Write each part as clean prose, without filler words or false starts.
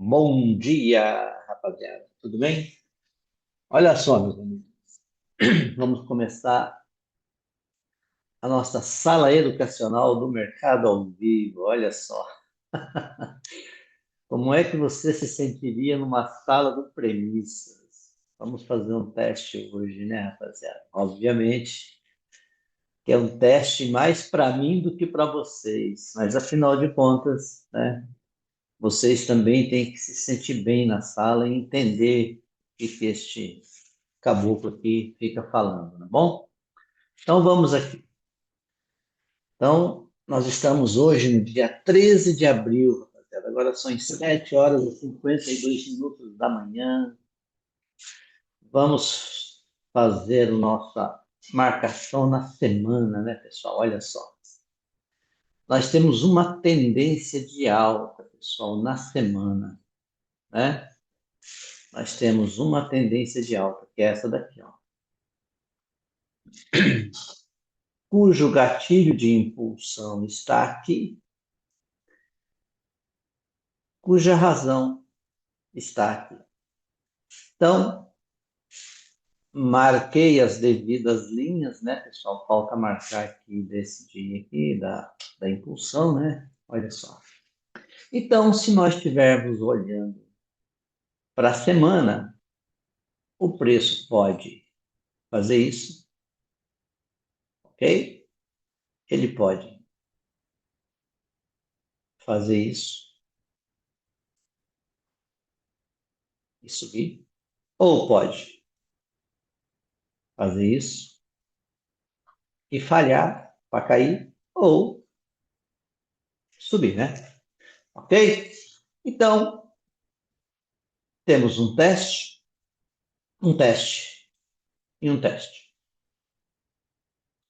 Bom dia, rapaziada. Tudo bem? Olha só, meus amigos. Vamos começar a nossa sala educacional do Mercado ao Vivo. Olha só. Como é que você se sentiria numa sala do Premissas? Vamos fazer um teste hoje, né, rapaziada? Obviamente que é um teste mais para mim do que para vocês, mas afinal de contas, né, vocês também têm que se sentir bem na sala e entender o que este caboclo aqui fica falando, tá bom? Então vamos aqui. Então, nós estamos hoje no dia 13 de abril, rapaziada. Agora são 7 horas e 52 minutos da manhã. Vamos fazer nossa marcação na semana, né, pessoal? Olha só. Nós temos uma tendência de alta, pessoal, na semana, né? Nós temos uma tendência de alta, que é essa daqui, ó, cujo gatilho de impulsão está aqui, cuja razão está aqui. Então, marquei as devidas linhas, né, pessoal? Falta marcar aqui desse dia aqui, da impulsão, né? Olha só. Então, se nós estivermos olhando para a semana, o preço pode fazer isso, ok? Ele pode fazer isso e subir, ou pode fazer isso e falhar para cair, ou subir, né? Ok? Então, temos um teste e um teste.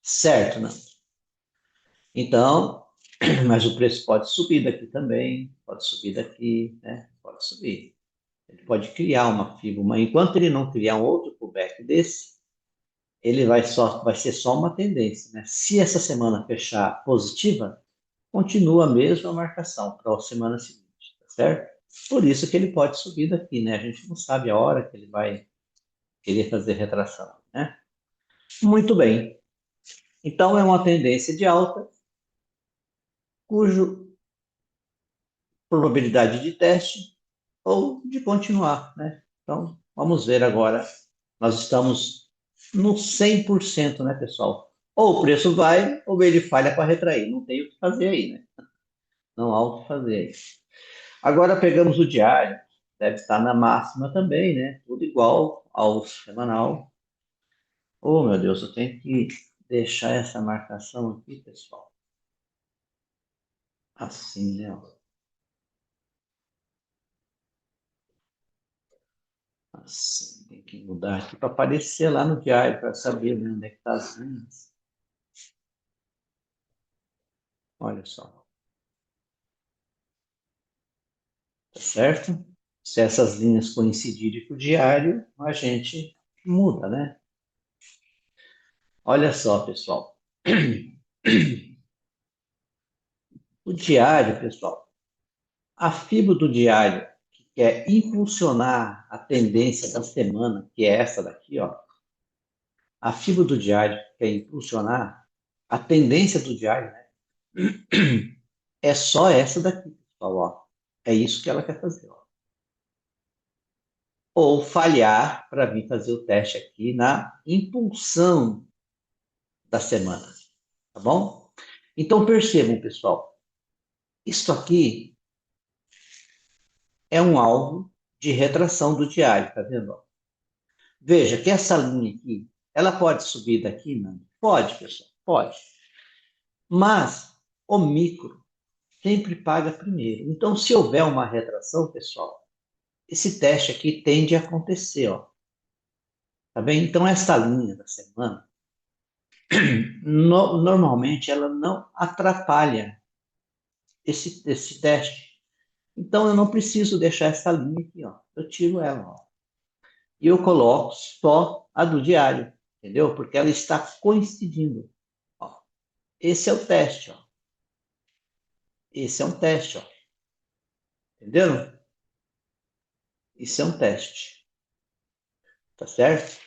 Certo, não? Então, mas o preço pode subir daqui também, pode subir daqui, né? Pode subir. Ele pode criar uma fibra, mas enquanto ele não criar um outro pullback desse, ele vai ser só uma tendência, né? Se essa semana fechar positiva, continua a mesma marcação para a semana seguinte, tá certo? Por isso que ele pode subir daqui, né? A gente não sabe a hora que ele vai querer fazer retração, né? Muito bem. Então é uma tendência de alta, cujo probabilidade de teste ou de continuar, né? Então, vamos ver agora. Nós estamos no 100%, né, pessoal? Ou o preço vai, ou ele falha para retrair. Não tem o que fazer aí, né? Não há o que fazer aí. Agora pegamos o diário, deve estar na máxima também, né? Tudo igual ao semanal. Oh, meu Deus, eu tenho que deixar essa marcação aqui, pessoal. Assim, né? Assim, tem que mudar aqui para aparecer lá no diário, para saber, né, onde é que está as linhas. Olha só, tá certo? Se essas linhas coincidirem com o diário, a gente muda, né? Olha só, pessoal. O diário, pessoal, a fibra do diário, que quer impulsionar a tendência da semana, que é essa daqui, ó. A fibra do diário que quer impulsionar a tendência do diário, né? É só essa daqui, pessoal, ó. É isso que ela quer fazer, ó. Ou falhar para vir fazer o teste aqui na impulsão da semana, tá bom? Então percebam, pessoal, isso aqui é um alvo de retração do diário, tá vendo? Veja que essa linha aqui, ela pode subir daqui, não? Pode, pessoal, pode. Mas o micro sempre paga primeiro. Então, se houver uma retração, pessoal, esse teste aqui tende a acontecer, ó. Tá bem? Então, essa linha da semana, normalmente, ela não atrapalha esse teste. Então, eu não preciso deixar essa linha aqui, ó. Eu tiro ela, ó. E eu coloco só a do diário, entendeu? Porque ela está coincidindo. Ó. Esse é o teste, ó. Esse é um teste, ó. Entenderam? Isso é um teste, tá certo?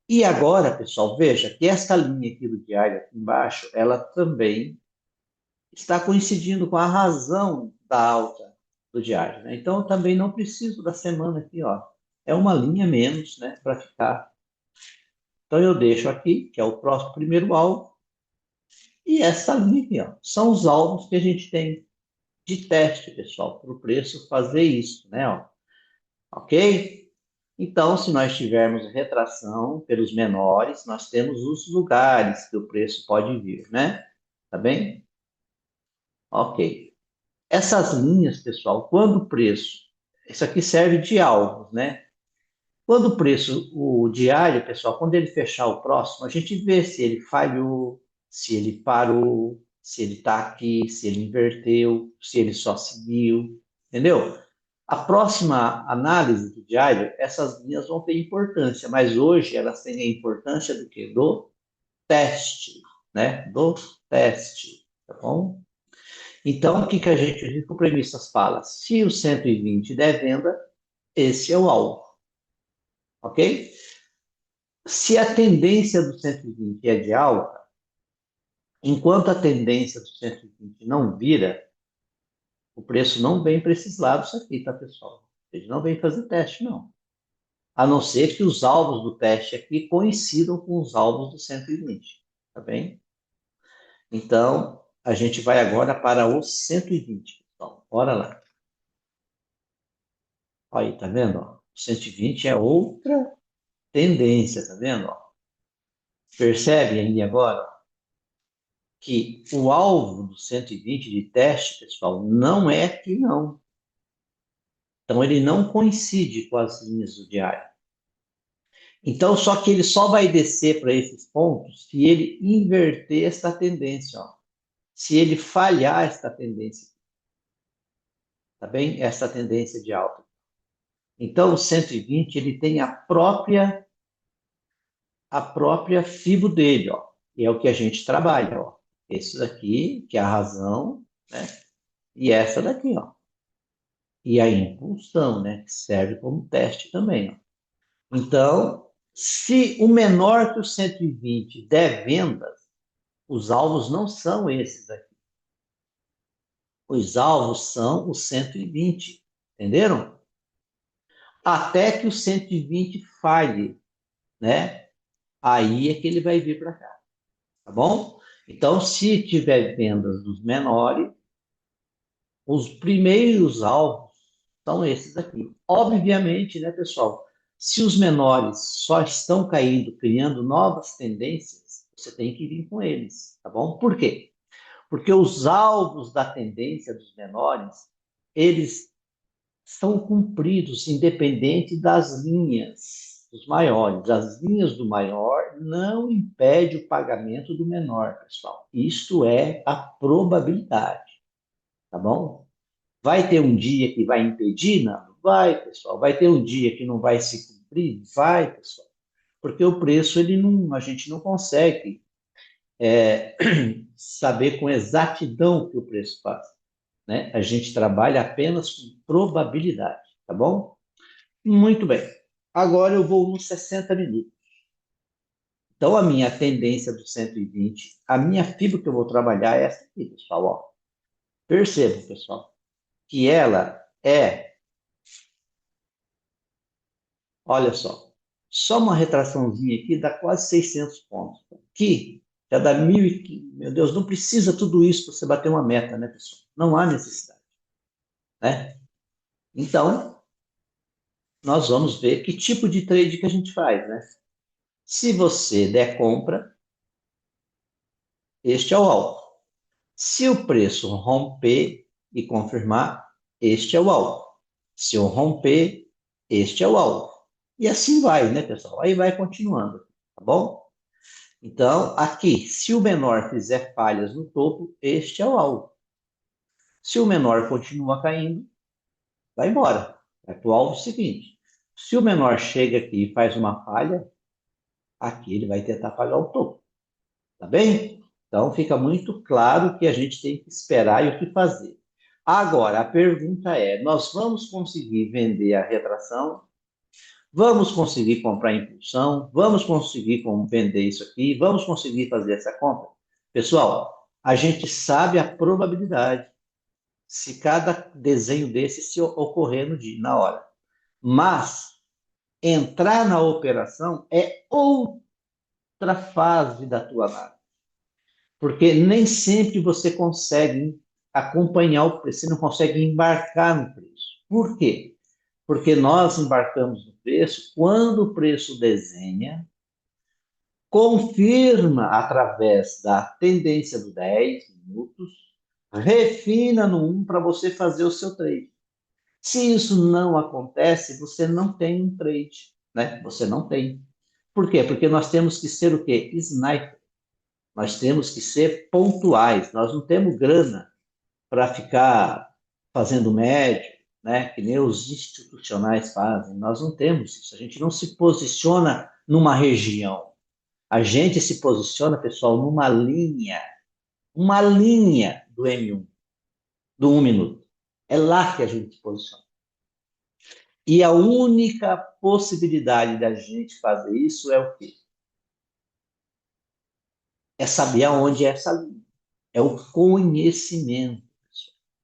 E agora, pessoal, veja que esta linha aqui do diário aqui embaixo, ela também está coincidindo com a razão da alta do diário, né? Então, eu também não preciso da semana aqui, ó. É uma linha menos, né, para ficar. Então, eu deixo aqui, que é o próximo primeiro alvo, e essa linha aqui, ó. São os alvos que a gente tem de teste, pessoal, para o preço fazer isso, né, ó. Ok? Então, se nós tivermos retração pelos menores, nós temos os lugares que o preço pode vir, né? Tá bem? Ok. Essas linhas, pessoal, quando o preço, isso aqui serve de alvos, né? Quando o preço, o diário, pessoal, quando ele fechar o próximo, a gente vê se ele falhou, se ele parou, se ele está aqui, se ele inverteu, se ele só seguiu, entendeu? A próxima análise do diário, essas linhas vão ter importância, mas hoje elas têm a importância do quê? Do teste, né? Do teste, tá bom? Então, o que que a gente, o que o premistas fala? Se o 120 der venda, esse é o alvo, ok? Se a tendência do 120 é de alta, enquanto a tendência do 120 não vira, o preço não vem para esses lados aqui, tá, pessoal? Ele não vem fazer teste, não. A não ser que os alvos do teste aqui coincidam com os alvos do 120, tá bem? Então, a gente vai agora para o 120. Então, bora lá. Aí, tá vendo? Ó? O 120 é outra tendência, tá vendo? Ó? Percebe aí agora que o alvo do 120 de teste, pessoal, não é aqui, não. Então, ele não coincide com as linhas do diário. Então, só que ele só vai descer para esses pontos se ele inverter essa tendência, ó. Se ele falhar esta tendência, tá bem? Essa tendência de alta. Então, o 120 ele tem a própria fibo dele, ó. E é o que a gente trabalha, ó. Esse daqui, que é a razão, né? E essa daqui, ó. E a impulsão, né? Que serve como teste também, ó. Então, se o menor que o 120 der vendas, os alvos não são esses aqui. Os alvos são os 120. Entenderam? Até que o 120 falhe, né? Aí é que ele vai vir para cá, tá bom? Então, se tiver vendas dos menores, os primeiros alvos são esses aqui. Obviamente, né, pessoal? Se os menores só estão caindo, criando novas tendências, você tem que vir com eles, tá bom? Por quê? Porque os alvos da tendência dos menores, eles são cumpridos independente das linhas dos maiores. As linhas do maior não impedem o pagamento do menor, pessoal. Isto é a probabilidade, tá bom? Vai ter um dia que vai impedir? Não, vai, pessoal. Vai ter um dia que não vai se cumprir? Vai, pessoal. Porque o preço, ele não, a gente não consegue saber com exatidão o que o preço faz, né? A gente trabalha apenas com probabilidade, tá bom? Muito bem. Agora eu vou nos 60 minutos. Então, a minha tendência do 120, a minha fibra que eu vou trabalhar é essa aqui, pessoal. Ó. Percebam, pessoal, que ela é, olha só uma retraçãozinha aqui dá quase 600 pontos. Aqui já dá 1.015. Meu Deus, não precisa tudo isso para você bater uma meta, né, pessoal? Não há necessidade, né? Então, nós vamos ver que tipo de trade que a gente faz, né? Se você der compra, este é o alvo. Se o preço romper e confirmar, este é o alvo. Se eu romper, este é o alvo. E assim vai, né, pessoal? Aí vai continuando, tá bom? Então, aqui, se o menor fizer falhas no topo, este é o alvo. Se o menor continua caindo, vai embora. Vai para o alvo seguinte. Se o menor chega aqui e faz uma falha, aqui ele vai tentar pagar o topo. Tá bem? Então fica muito claro que a gente tem que esperar e o que fazer. Agora, a pergunta é: nós vamos conseguir vender a retração? Vamos conseguir comprar impulsão? Vamos conseguir vender isso aqui? Vamos conseguir fazer essa compra? Pessoal, a gente sabe a probabilidade se cada desenho desse se ocorrer na hora. Mas entrar na operação é outra fase da tua análise. Porque nem sempre você consegue acompanhar o preço, você não consegue embarcar no preço. Por quê? Porque nós embarcamos no preço quando o preço desenha, confirma através da tendência do 10 minutos, refina no 1 para você fazer o seu trade. Se isso não acontece, você não tem um trade, né? Você não tem. Por quê? Porque nós temos que ser o quê? Sniper. Nós temos que ser pontuais. Nós não temos grana para ficar fazendo médio, né? Que nem os institucionais fazem. Nós não temos isso. A gente não se posiciona numa região. A gente se posiciona, pessoal, numa linha, uma linha do M1, do 1 minuto. É lá que a gente se posiciona. E a única possibilidade da gente fazer isso é o quê? É saber aonde é essa linha. É o conhecimento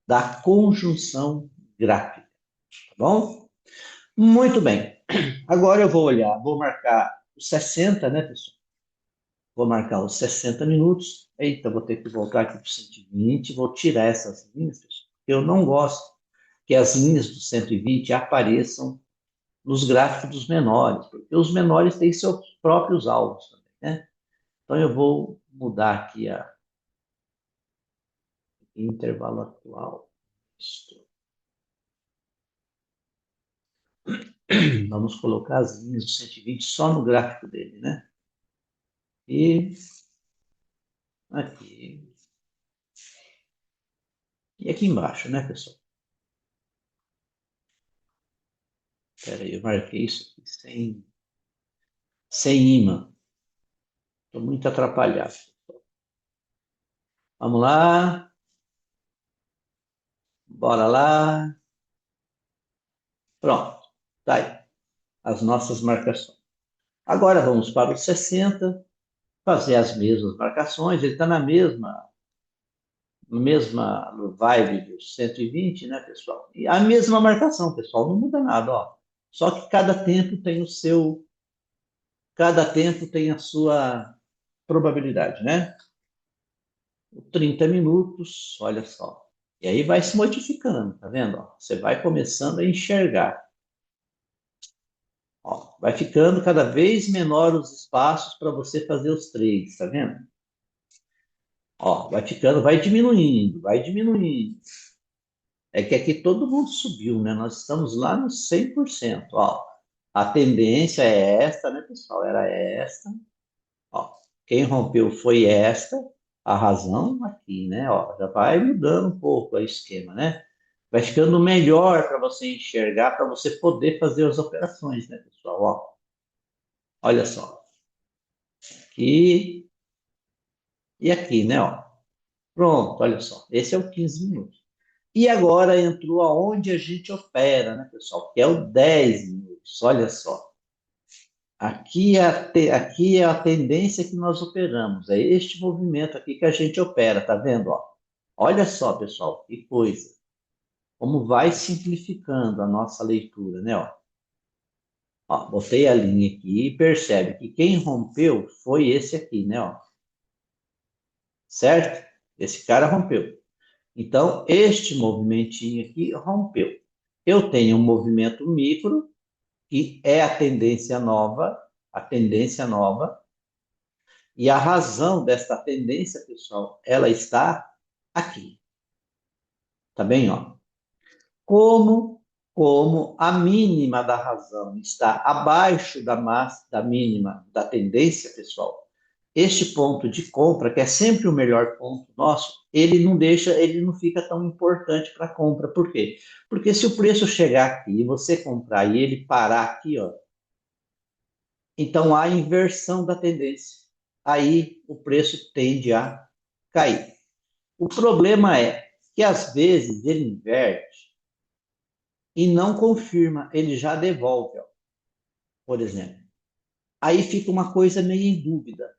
da conjunção gráfica, tá bom? Muito bem. Agora eu vou olhar, vou marcar os 60, né, pessoal? Vou marcar os 60 minutos. Eita, vou ter que voltar aqui para o 120, vou tirar essas linhas, pessoal. Eu não gosto que as linhas do 120 apareçam nos gráficos dos menores, porque os menores têm seus próprios alvos também, né? Então eu vou mudar aqui a intervalo actual. Vamos colocar as linhas do 120 só no gráfico dele, né? E aqui. E aqui embaixo, né, pessoal? Espera aí, eu marquei isso aqui sem imã. Estou muito atrapalhado. Vamos lá. Bora lá. Pronto. Tá aí. As nossas marcações. Agora vamos para os 60, fazer as mesmas marcações. Ele está na mesma vibe dos 120, né, pessoal? E a mesma marcação, pessoal, não muda nada, ó. Só que cada tempo tem a sua probabilidade, né? 30 minutos, olha só. E aí vai se modificando, tá vendo? Ó? Você vai começando a enxergar. Ó, vai ficando cada vez menor os espaços para você fazer os trades, tá vendo? Ó, vai ficando, vai diminuindo, vai diminuindo. É que aqui todo mundo subiu, né? Nós estamos lá no 100%. Ó, a tendência é esta, né, pessoal? Era esta. Ó, quem rompeu foi esta. A razão aqui, né? Ó, já vai mudando um pouco o esquema, né? Vai ficando melhor para você enxergar, para você poder fazer as operações, né, pessoal? Ó, olha só. Aqui e aqui, né? Ó. Pronto, olha só. Esse é o 15 minutos. E agora entrou aonde a gente opera, né, pessoal? Que é o 10 minutos. Olha só. Aqui é a tendência que nós operamos. É este movimento aqui que a gente opera, tá vendo? Ó? Olha só, pessoal, que coisa. Como vai simplificando a nossa leitura, né? Ó? Ó, botei a linha aqui e percebe que quem rompeu foi esse aqui, né? Ó? Certo? Esse cara rompeu. Então, este movimentinho aqui rompeu. Eu tenho um movimento micro, que é a tendência nova, e a razão desta tendência, pessoal, ela está aqui. Tá bem, ó? Como a mínima da razão está abaixo da mínima da tendência, pessoal, este ponto de compra, que é sempre o melhor ponto nosso, ele não fica tão importante para a compra. Por quê? Porque se o preço chegar aqui e você comprar e ele parar aqui, ó, então há inversão da tendência. Aí o preço tende a cair. O problema é que às vezes ele inverte e não confirma, ele já devolve, ó, por exemplo. Aí fica uma coisa meio em dúvida.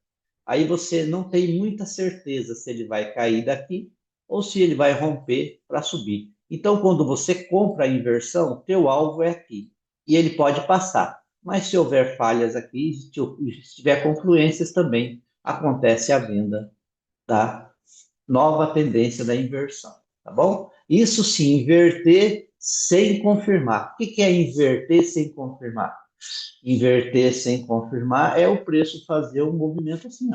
Aí você não tem muita certeza se ele vai cair daqui ou se ele vai romper para subir. Então, quando você compra a inversão, teu alvo é aqui e ele pode passar. Mas se houver falhas aqui, se tiver confluências também, acontece a venda da nova tendência da inversão, tá bom? Isso se inverter sem confirmar. O que é inverter sem confirmar? Inverter sem confirmar é o preço fazer um movimento assim,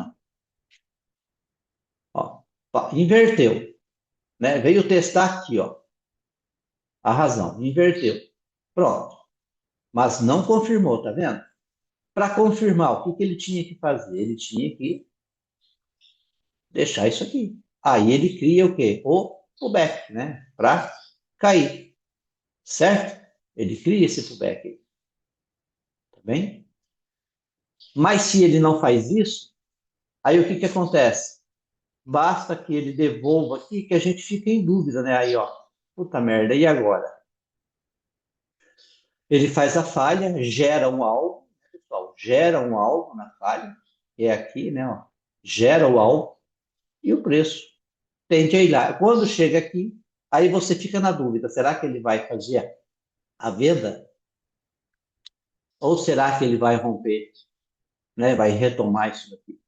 ó. Ó, inverteu, né? Veio testar aqui, ó, a razão, inverteu. Pronto. Mas não confirmou, tá vendo? Para confirmar, o que ele tinha que fazer? Ele tinha que deixar isso aqui. Aí ele cria o quê? O pullback, né? Para cair, certo? Ele cria esse pullback, tá bem? Mas se ele não faz isso, aí o que acontece? Basta que ele devolva aqui que a gente fica em dúvida, né? Aí, ó, puta merda, e agora? Ele faz a falha, gera um alvo, né, pessoal? Gera um alvo na falha, que é aqui, né? Ó, gera o alvo e o preço tende a ir lá. Quando chega aqui, aí você fica na dúvida: será que ele vai fazer a venda? Ou será que ele vai romper, né? Vai retomar isso daqui?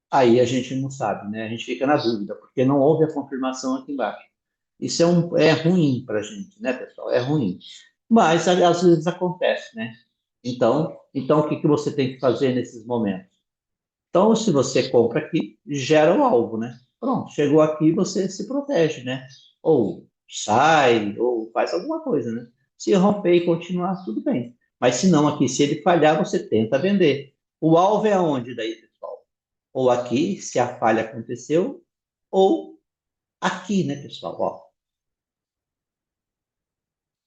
Aí a gente não sabe, né? A gente fica na dúvida, porque não houve a confirmação aqui embaixo. Isso é ruim para a gente, né, pessoal? É ruim. Mas às vezes acontece, né? Então o que que você tem que fazer nesses momentos? Então, se você compra aqui, gera o alvo, né? Pronto, chegou aqui, você se protege, né? Ou sai, ou faz alguma coisa, né? Se romper e continuar, tudo bem. Mas se não, aqui, se ele falhar, você tenta vender. O alvo é aonde daí, pessoal? Ou aqui, se a falha aconteceu, ou aqui, né, pessoal? Ó,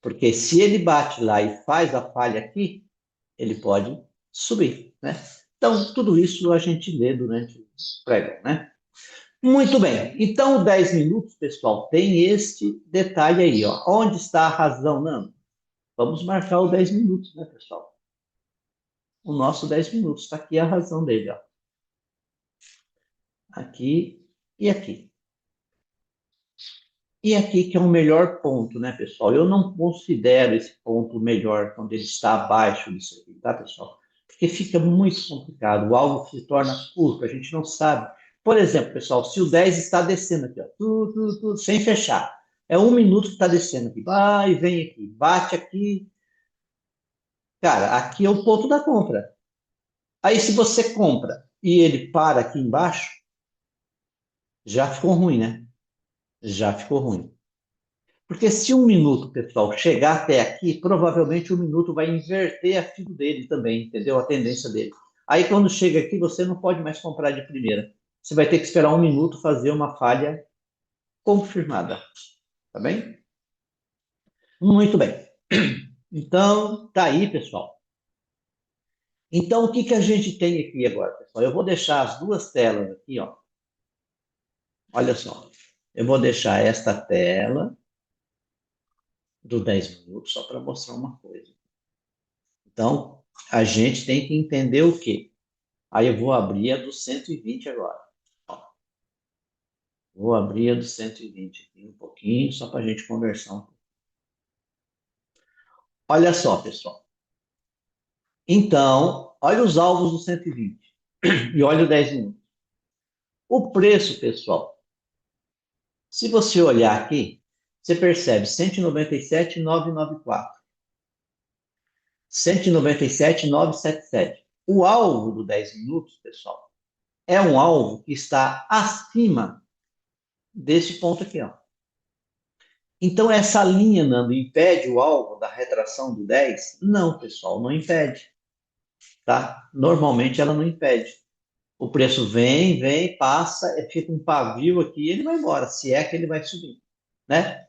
porque se ele bate lá e faz a falha aqui, ele pode subir, né? Então, tudo isso a gente lê durante o pregão, né? Muito bem. Então, o 10 minutos, pessoal, tem este detalhe aí, ó. Onde está a razão, Nando? Vamos marcar o 10 minutos, né, pessoal? O nosso 10 minutos. Está aqui a razão dele, ó. Aqui e aqui. E aqui que é o melhor ponto, né, pessoal? Eu não considero esse ponto melhor quando ele está abaixo disso aqui, tá, pessoal? Porque fica muito complicado. O alvo se torna curto, a gente não sabe. Por exemplo, pessoal, se o 10 está descendo aqui, ó, sem fechar. É 1 minuto que está descendo aqui. Vai, vem aqui, bate aqui. Cara, aqui é o ponto da compra. Aí, se você compra e ele para aqui embaixo, já ficou ruim, né? Já ficou ruim. Porque se 1 minuto, pessoal, chegar até aqui, provavelmente 1 minuto vai inverter a fila dele também, entendeu? A tendência dele. Aí quando chega aqui, você não pode mais comprar de primeira. Você vai ter que esperar 1 minuto fazer uma falha confirmada. Tá bem? Muito bem. Então, tá aí, pessoal. Então, o que que a gente tem aqui agora, pessoal? Eu vou deixar as duas telas aqui, ó. Olha só. Eu vou deixar esta tela do 10 minutos só para mostrar uma coisa. Então, a gente tem que entender o quê? Aí eu vou abrir a do 120 agora. Ó, vou abrir a do 120 aqui um pouquinho, só para a gente conversar um pouco. Olha só, pessoal. Então, olha os alvos do 120 e olha o 10 minutos. O preço, pessoal, se você olhar aqui, você percebe 197,994, 197,977. O alvo do 10 minutos, pessoal, é um alvo que está acima desse ponto aqui, ó. Então, essa linha, Nando, impede o alvo da retração do 10? Não, pessoal, não impede, tá? Normalmente ela não impede. O preço vem, passa, fica um pavio aqui e ele vai embora, se é que ele vai subir, né?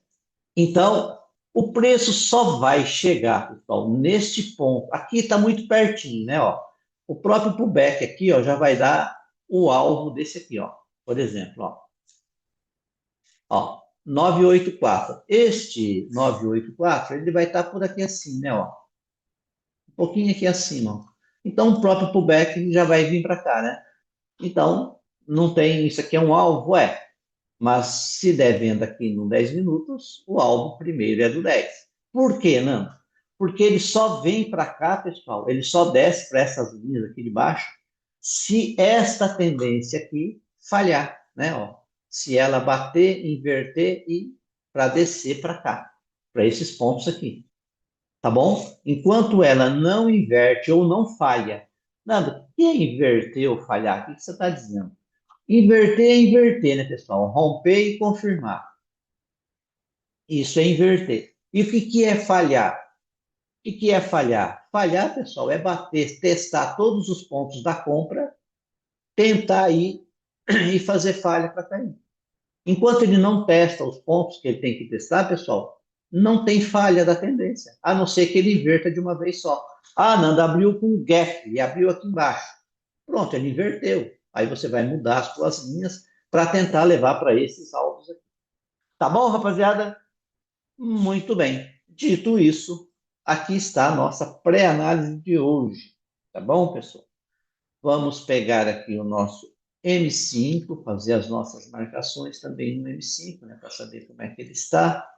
Então, o preço só vai chegar, pessoal, neste ponto. Aqui está muito pertinho, né? Ó. O próprio pullback aqui, ó, já vai dar o alvo desse aqui, ó. Por exemplo, ó. 984. Este 984, ele vai estar por aqui assim, né, ó. Um pouquinho aqui acima, ó. Então, o próprio pullback já vai vir para cá, né? Então, não tem, isso aqui é um alvo, é. Mas se der venda aqui no 10 minutos, o alvo primeiro é do 10. Por quê, não? Porque ele só vem para cá, pessoal, ele só desce para essas linhas aqui de baixo, se esta tendência aqui falhar, né? Ó, se ela bater, inverter e para descer para cá, para esses pontos aqui, tá bom? Enquanto ela não inverte ou não falha, Nando, o que é inverter ou falhar? O que você está dizendo? Inverter é inverter, né, pessoal? Romper e confirmar. Isso é inverter. E o que que é falhar? O que que é falhar? Falhar, pessoal, é bater, testar todos os pontos da compra, tentar ir e fazer falha para cair. Enquanto ele não testa os pontos que ele tem que testar, pessoal, não tem falha da tendência, a não ser que ele inverta de uma vez só. Ah, Nanda abriu com gap e abriu aqui embaixo. Pronto, ele inverteu. Aí você vai mudar as suas linhas para tentar levar para esses alvos aqui. Tá bom, rapaziada? Muito bem. Dito isso, aqui está a nossa pré-análise de hoje. Tá bom, pessoal? Vamos pegar aqui o nosso M5, fazer as nossas marcações também no M5, né, para saber como é que ele está.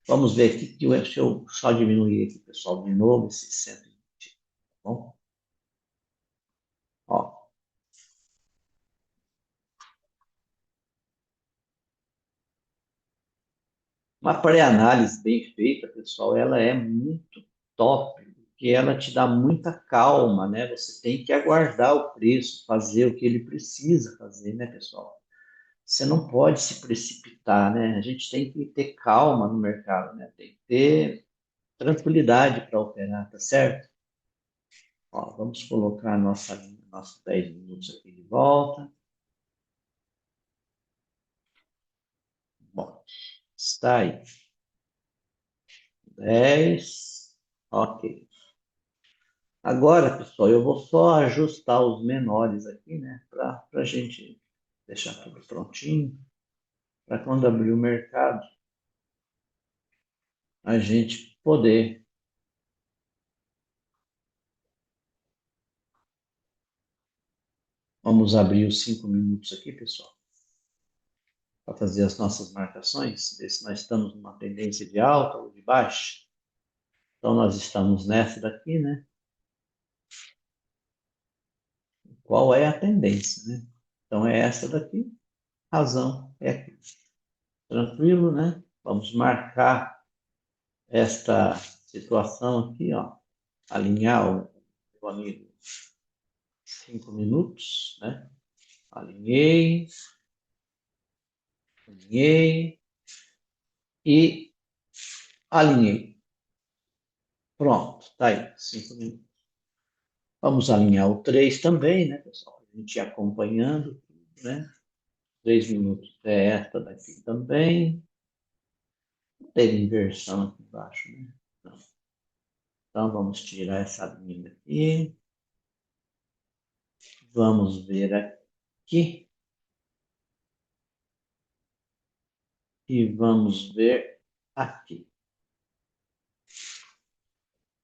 Vamos ver aqui, deixa eu só diminuir aqui, pessoal, de novo, esse 120. Tá bom? Ó, uma pré-análise bem feita, pessoal, ela é muito top, porque ela te dá muita calma, né? Você tem que aguardar o preço, fazer o que ele precisa fazer, né, pessoal? Você não pode se precipitar, né? A gente tem que ter calma no mercado, né? Tem que ter tranquilidade para operar, tá certo? Ó, vamos colocar nossos 10 minutos aqui de volta. Bom, está aí. 10. Ok. Agora, pessoal, eu vou só ajustar os menores aqui, né? Para a gente deixar tudo prontinho. Para quando abrir o mercado, a gente poder. Vamos abrir os 5 minutos aqui, pessoal, para fazer as nossas marcações, ver se nós estamos numa tendência de alta ou de baixa. Então, nós estamos nessa daqui, né? Qual é a tendência, né? Então, é essa daqui, razão é aqui. Tranquilo, né? Vamos marcar esta situação aqui, ó. Alinhar o meu amigo 5 minutos, né? Alinhei, alinhei e alinhei. Pronto, tá aí, 5 minutos. Vamos alinhar o 3 também, né, pessoal? A gente ir acompanhando, né? 3 minutos é esta daqui também. Teve inversão aqui embaixo, né? Não. Então, vamos tirar essa linha daqui. Vamos ver aqui. E vamos ver aqui.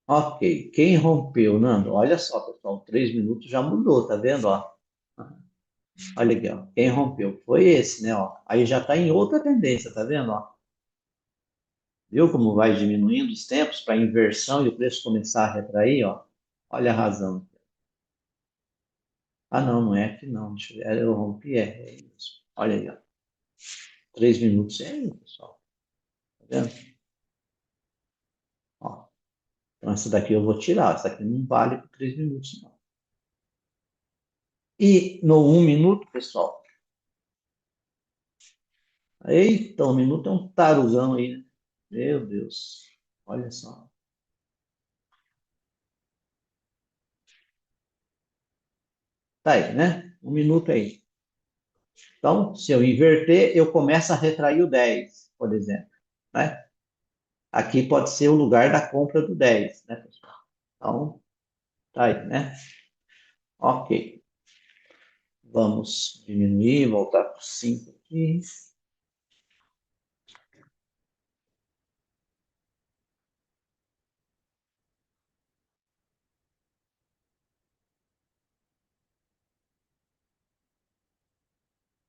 Ok. Quem rompeu, Nando? Olha só, pessoal. 3 minutos já mudou, tá vendo? Ó? Olha aqui, ó. Quem rompeu foi esse, né? Ó. Aí já está em outra tendência, tá vendo? Ó? Viu como vai diminuindo os tempos para inversão e o preço começar a retrair? Ó? Olha a razão. Ah, não, não é aqui não. Deixa eu ver. Eu rompi, é isso. Olha aí, ó. 3 minutos é isso, pessoal. Tá vendo? Ó. Então, essa daqui eu vou tirar. Essa daqui não vale por 3 minutos, não. E no 1 minuto, pessoal. Eita, 1 minuto é um tarugão aí, né? Meu Deus. Olha só. Tá aí, né? 1 minuto aí. Então, se eu inverter, eu começo a retrair o 10, por exemplo, né? Aqui pode ser o lugar da compra do 10, né, pessoal? Então, tá aí, né? Ok. Vamos diminuir, voltar para 5 aqui.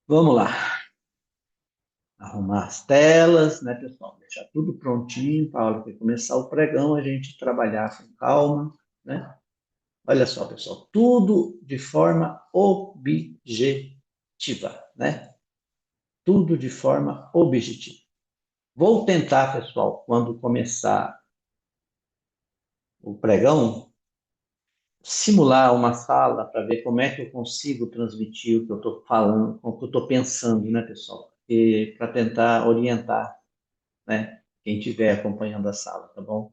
Vamos lá. Arrumar as telas, né, pessoal? Deixar tudo prontinho para a hora que começar o pregão a gente trabalhar com calma, né? Olha só, pessoal, tudo de forma objetiva, né? Tudo de forma objetiva. Vou tentar, pessoal, quando começar o pregão, simular uma sala para ver como é que eu consigo transmitir o que eu estou falando, o que eu estou pensando, né, pessoal? E para tentar orientar, né, quem estiver acompanhando a sala, tá bom?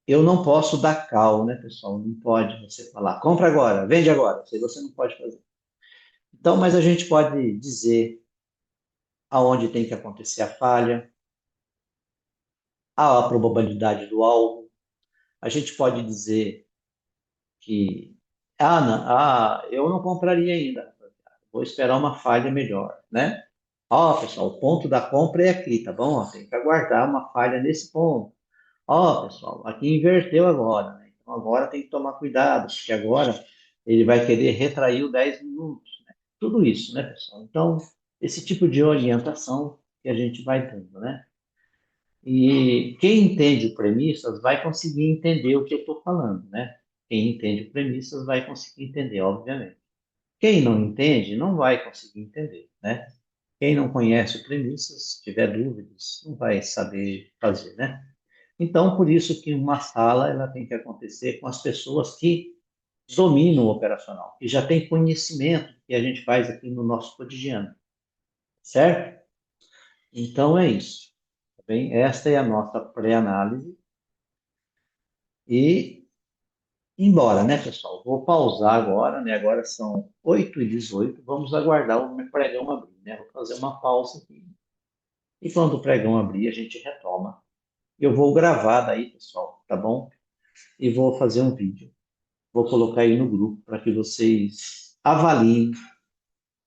Eu não posso dar cal, né, pessoal? Não pode você falar, compra agora, vende agora. Isso aí você não pode fazer. Então, mas a gente pode dizer aonde tem que acontecer a falha, a probabilidade do alvo. A gente pode dizer que, não, eu não compraria ainda, vou esperar uma falha melhor, né? Ó, pessoal, o ponto da compra é aqui, tá bom? Ó, tem que aguardar uma falha nesse ponto. Ó, pessoal, aqui inverteu agora, né? Então agora tem que tomar cuidado, porque agora ele vai querer retrair o 10 minutos, né? Tudo isso, né, pessoal? Então, esse tipo de orientação que a gente vai dando, né? E quem entende o premissas vai conseguir entender o que eu estou falando, né? Quem entende o premissas vai conseguir entender, obviamente. Quem não entende não vai conseguir entender, né? Quem não conhece o premissas, se tiver dúvidas, não vai saber fazer, né? Então, por isso que uma sala ela tem que acontecer com as pessoas que dominam o operacional, que já têm conhecimento que a gente faz aqui no nosso cotidiano, certo? Então é isso, tá bem? Esta é a nossa pré-análise e embora, né, pessoal? Vou pausar agora, né? Agora são 8h18, vamos aguardar o pregão abrir, né? Vou fazer uma pausa aqui. E quando o pregão abrir, a gente retoma. Eu vou gravar daí, pessoal, tá bom? E vou fazer um vídeo. Vou colocar aí no grupo para que vocês avaliem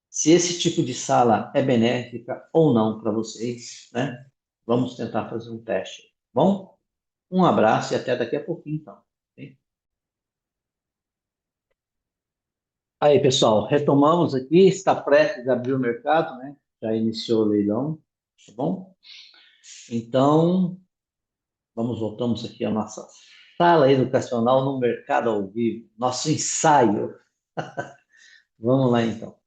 se esse tipo de sala é benéfica ou não para vocês, né? Vamos tentar fazer um teste. Bom, um abraço e até daqui a pouquinho, então. Ok? Aí, pessoal, retomamos aqui, está prestes a abrir o mercado, né? Já iniciou o leilão, tá bom? Então, voltamos aqui à nossa sala educacional no mercado ao vivo, nosso ensaio. Vamos lá, então.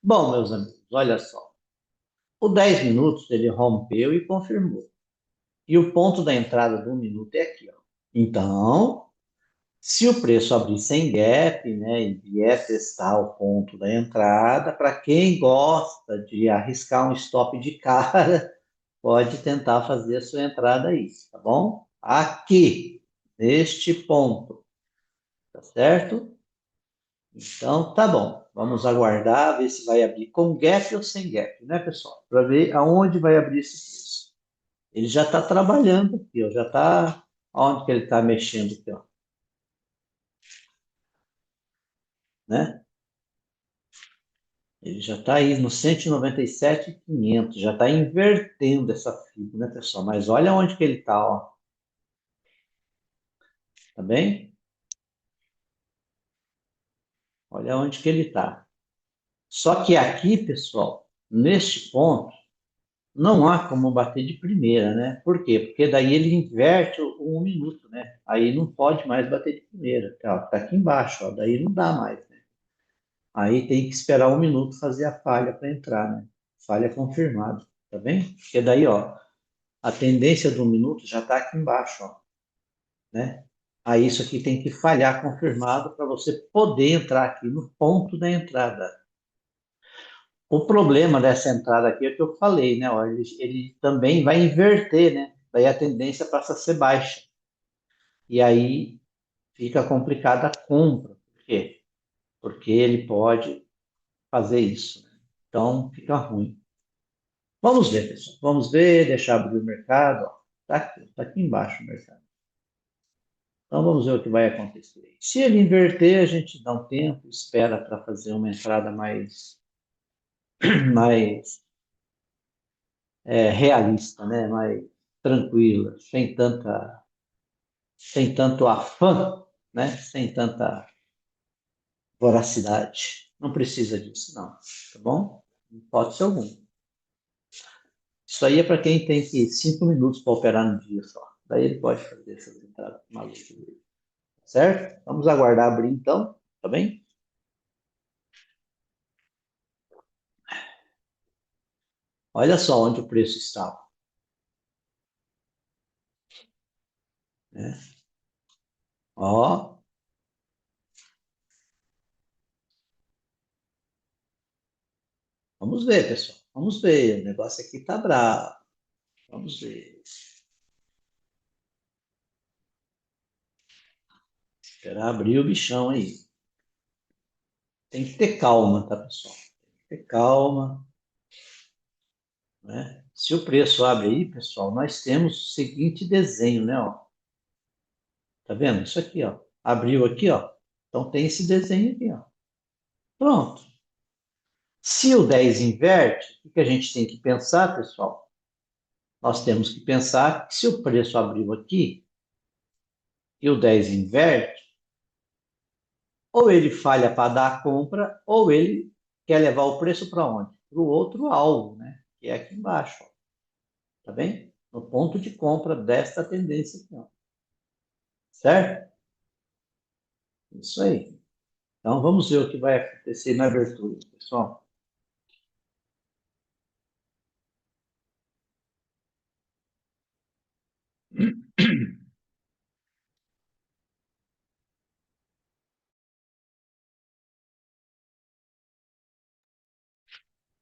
Bom, meus amigos, olha só. O 10 minutos ele rompeu e confirmou. E o ponto da entrada do 1 minuto é aqui, ó. Então, se o preço abrir sem gap, né, e vier testar o ponto da entrada, para quem gosta de arriscar um stop de cara, pode tentar fazer a sua entrada aí, tá bom? Aqui, neste ponto, tá certo? Então, tá bom. Vamos aguardar, ver se vai abrir com gap ou sem gap, né, pessoal? Para ver aonde vai abrir esse preço. Ele já está trabalhando aqui, ó, já está. Onde que ele está mexendo aqui, ó, né? Ele já está aí no 197.500, já está invertendo essa fibra, né, pessoal? Mas olha onde que ele está, ó. Tá bem? Olha onde que ele está. Só que aqui, pessoal, neste ponto, não há como bater de primeira, né? Por quê? Porque daí ele inverte o 1 minuto, né? Aí não pode mais bater de primeira. Tá aqui embaixo, ó. Daí não dá mais, né? Aí tem que esperar 1 minuto fazer a falha para entrar, né? Falha confirmada, tá bem? Porque daí, ó, a tendência do 1 minuto já está aqui embaixo, ó, né? Aí isso aqui tem que falhar confirmado para você poder entrar aqui no ponto da entrada. O problema dessa entrada aqui é o que eu falei, né? Ó, ele também vai inverter, né? Daí a tendência passa a ser baixa. E aí fica complicada a compra. Por quê? Porque ele pode fazer isso, né? Então fica ruim. Vamos ver, pessoal. Vamos ver, deixar abrir o mercado. Ó. Tá aqui embaixo o mercado. Então vamos ver o que vai acontecer. Se ele inverter, a gente dá um tempo, espera para fazer uma entrada mais realista, né? Mais tranquila, sem tanto afã, né? Sem tanta voracidade. Não precisa disso, não. Tá bom? hipótese alguma. Isso aí é para quem tem que 5 minutos para operar no dia só. Daí ele pode fazer essas entradas malucas dele. Certo? Vamos aguardar abrir então, tá bem? Olha só onde o preço estava, né? Ó, vamos ver, pessoal. Vamos ver. O negócio aqui tá bravo. Vamos ver. Esperar abrir o bichão aí. Tem que ter calma, tá, pessoal? Tem que ter calma, né? Se o preço abre aí, pessoal, nós temos o seguinte desenho, né? Ó. Tá vendo? Isso aqui, ó. Abriu aqui, ó. Então tem esse desenho aqui, ó. Pronto. Se o 10 inverte, o que a gente tem que pensar, pessoal? Nós temos que pensar que se o preço abriu aqui e o 10 inverte, ou ele falha para dar a compra, ou ele quer levar o preço para onde? Para o outro alvo, né? Que é aqui embaixo, ó. Tá bem? No ponto de compra desta tendência aqui, ó. Certo? Isso aí. Então vamos ver o que vai acontecer na abertura, pessoal.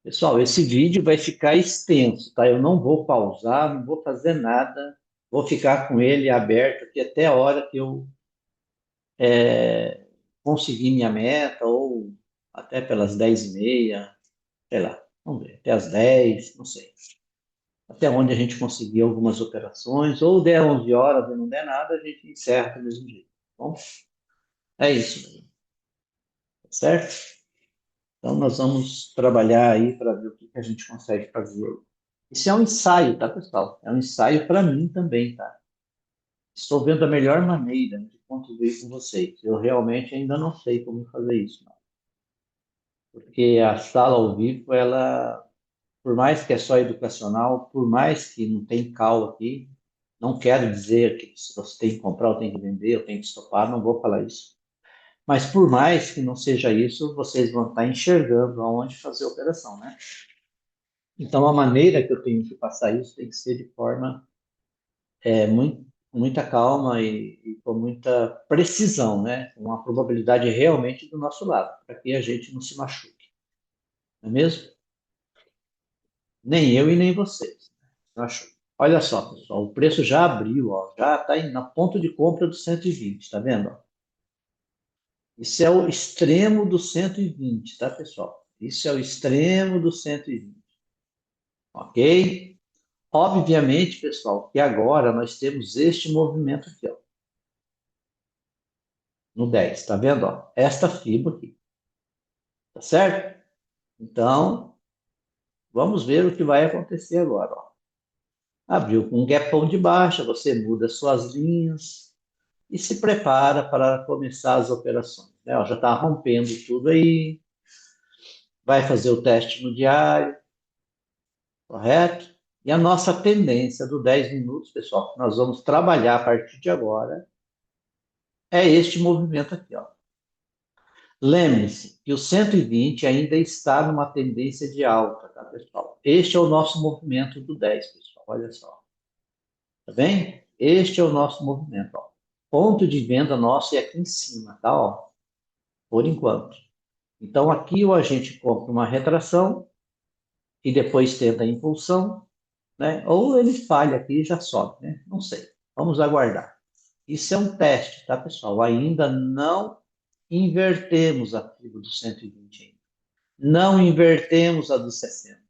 Pessoal, esse vídeo vai ficar extenso, tá? Eu não vou pausar, não vou fazer nada, vou ficar com ele aberto aqui até a hora que eu conseguir minha meta, ou até pelas 10h30, sei lá, vamos ver, até as 10, não sei. Até onde a gente conseguir algumas operações, ou der 11 horas e não der nada, a gente encerra do mesmo jeito. Tá bom, é isso, certo? Então, nós vamos trabalhar aí para ver o que que a gente consegue fazer. Isso é um ensaio, tá, pessoal? É um ensaio para mim também, tá? Estou vendo a melhor maneira de contribuir com vocês. Eu realmente ainda não sei como fazer isso, não. Porque a sala ao vivo, ela, por mais que é só educacional, por mais que não tem cal aqui, não quero dizer que você tem que comprar, ou tem que vender, ou tem que estopar, não vou falar isso. Mas por mais que não seja isso, vocês vão estar enxergando aonde fazer a operação, né? Então, a maneira que eu tenho de passar isso tem que ser de forma muita calma e com muita precisão, né? Com a probabilidade realmente do nosso lado, para que a gente não se machuque, não é mesmo? Nem eu e nem vocês. Eu acho. Olha só, pessoal, o preço já abriu, ó, já está na ponto de compra do 120, tá vendo? Ó? Isso é o extremo do 120, tá, pessoal? Isso é o extremo do 120, ok? Obviamente, pessoal, que agora nós temos este movimento aqui, ó, no 10, tá vendo? Ó? Esta fibra aqui, tá certo? Então, vamos ver o que vai acontecer agora, ó. Abriu com um gapão de baixa, você muda suas linhas e se prepara para começar as operações, né? Ó, já está rompendo tudo aí, vai fazer o teste no diário, correto? E a nossa tendência do 10 minutos, pessoal, que nós vamos trabalhar a partir de agora, é este movimento aqui, ó. Lembre-se que o 120 ainda está numa tendência de alta, tá, pessoal? Este é o nosso movimento do 10, pessoal. Olha só. Tá bem? Este é o nosso movimento, ó. Ponto de venda nosso é aqui em cima, tá? Ó, por enquanto. Então, aqui o agente compra uma retração e depois tenta a impulsão, né? Ou ele falha aqui e já sobe, né? Não sei. Vamos aguardar. Isso é um teste, tá, pessoal? Ainda não invertemos a fibra do 120 ainda. Não invertemos a do 60.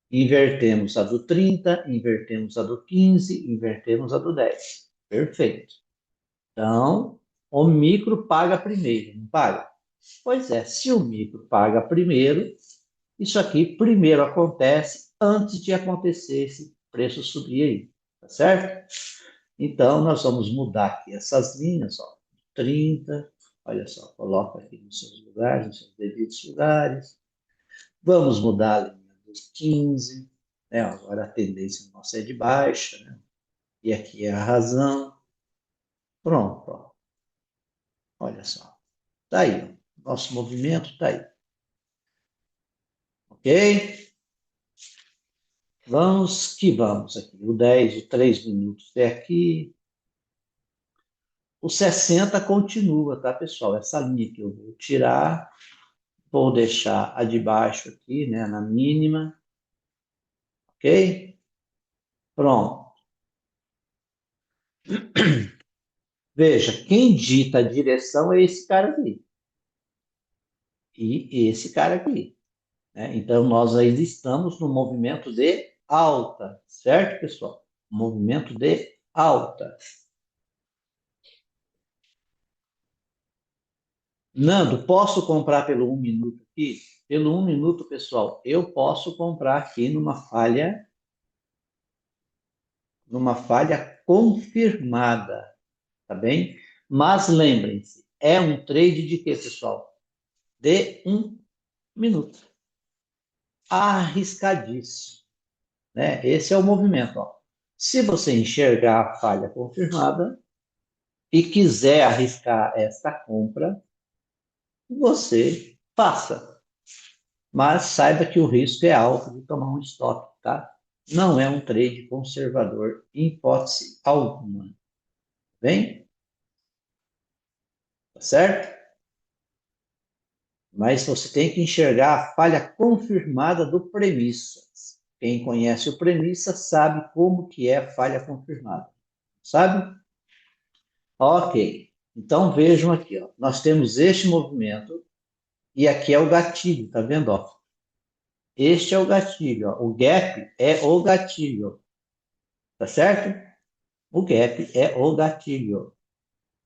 Invertemos a do 30, invertemos a do 15, invertemos a do 10. Perfeito. Então, o micro paga primeiro, não paga? Pois é, se o micro paga primeiro, isso aqui primeiro acontece antes de acontecer esse preço subir aí, tá certo? Então, nós vamos mudar aqui essas linhas, ó, 30, olha só, coloca aqui nos seus lugares, nos seus devidos lugares. Vamos mudar a linha 2,15, né? Agora a tendência nossa é de baixa, né? E aqui é a razão. Pronto, ó. Olha só. Tá aí, ó. Nosso movimento tá aí. Ok? Vamos que vamos aqui. O 10, o 3 minutos é aqui. O 60 continua, tá, pessoal? Essa linha que eu vou tirar, vou deixar a de baixo aqui, né, na mínima. Ok? Pronto. Veja, quem dita a direção é esse cara aqui. E esse cara aqui. Né? Então, nós ainda estamos no movimento de alta, certo, pessoal? Movimento de alta. Nando, posso comprar pelo 1 minuto aqui? Pelo 1 minuto, pessoal, eu posso comprar aqui numa falha confirmada, tá bem? Mas lembrem-se, é um trade de quê, pessoal? De 1 minuto. Arriscadíssimo, né? Esse é o movimento, ó. Se você enxergar a falha confirmada e quiser arriscar esta compra, você faça. Mas saiba que o risco é alto de tomar um stop, tá? Não é um trade conservador em hipótese alguma. Bem? Tá certo? Mas você tem que enxergar a falha confirmada do premissas. Quem conhece o premissa sabe como que é a falha confirmada. Sabe? Ok. Então vejam aqui, ó. Nós temos este movimento e aqui é o gatilho, tá vendo? Ó? Este é o gatilho, ó. O gap é o gatilho, tá certo? O gap é o gatilho,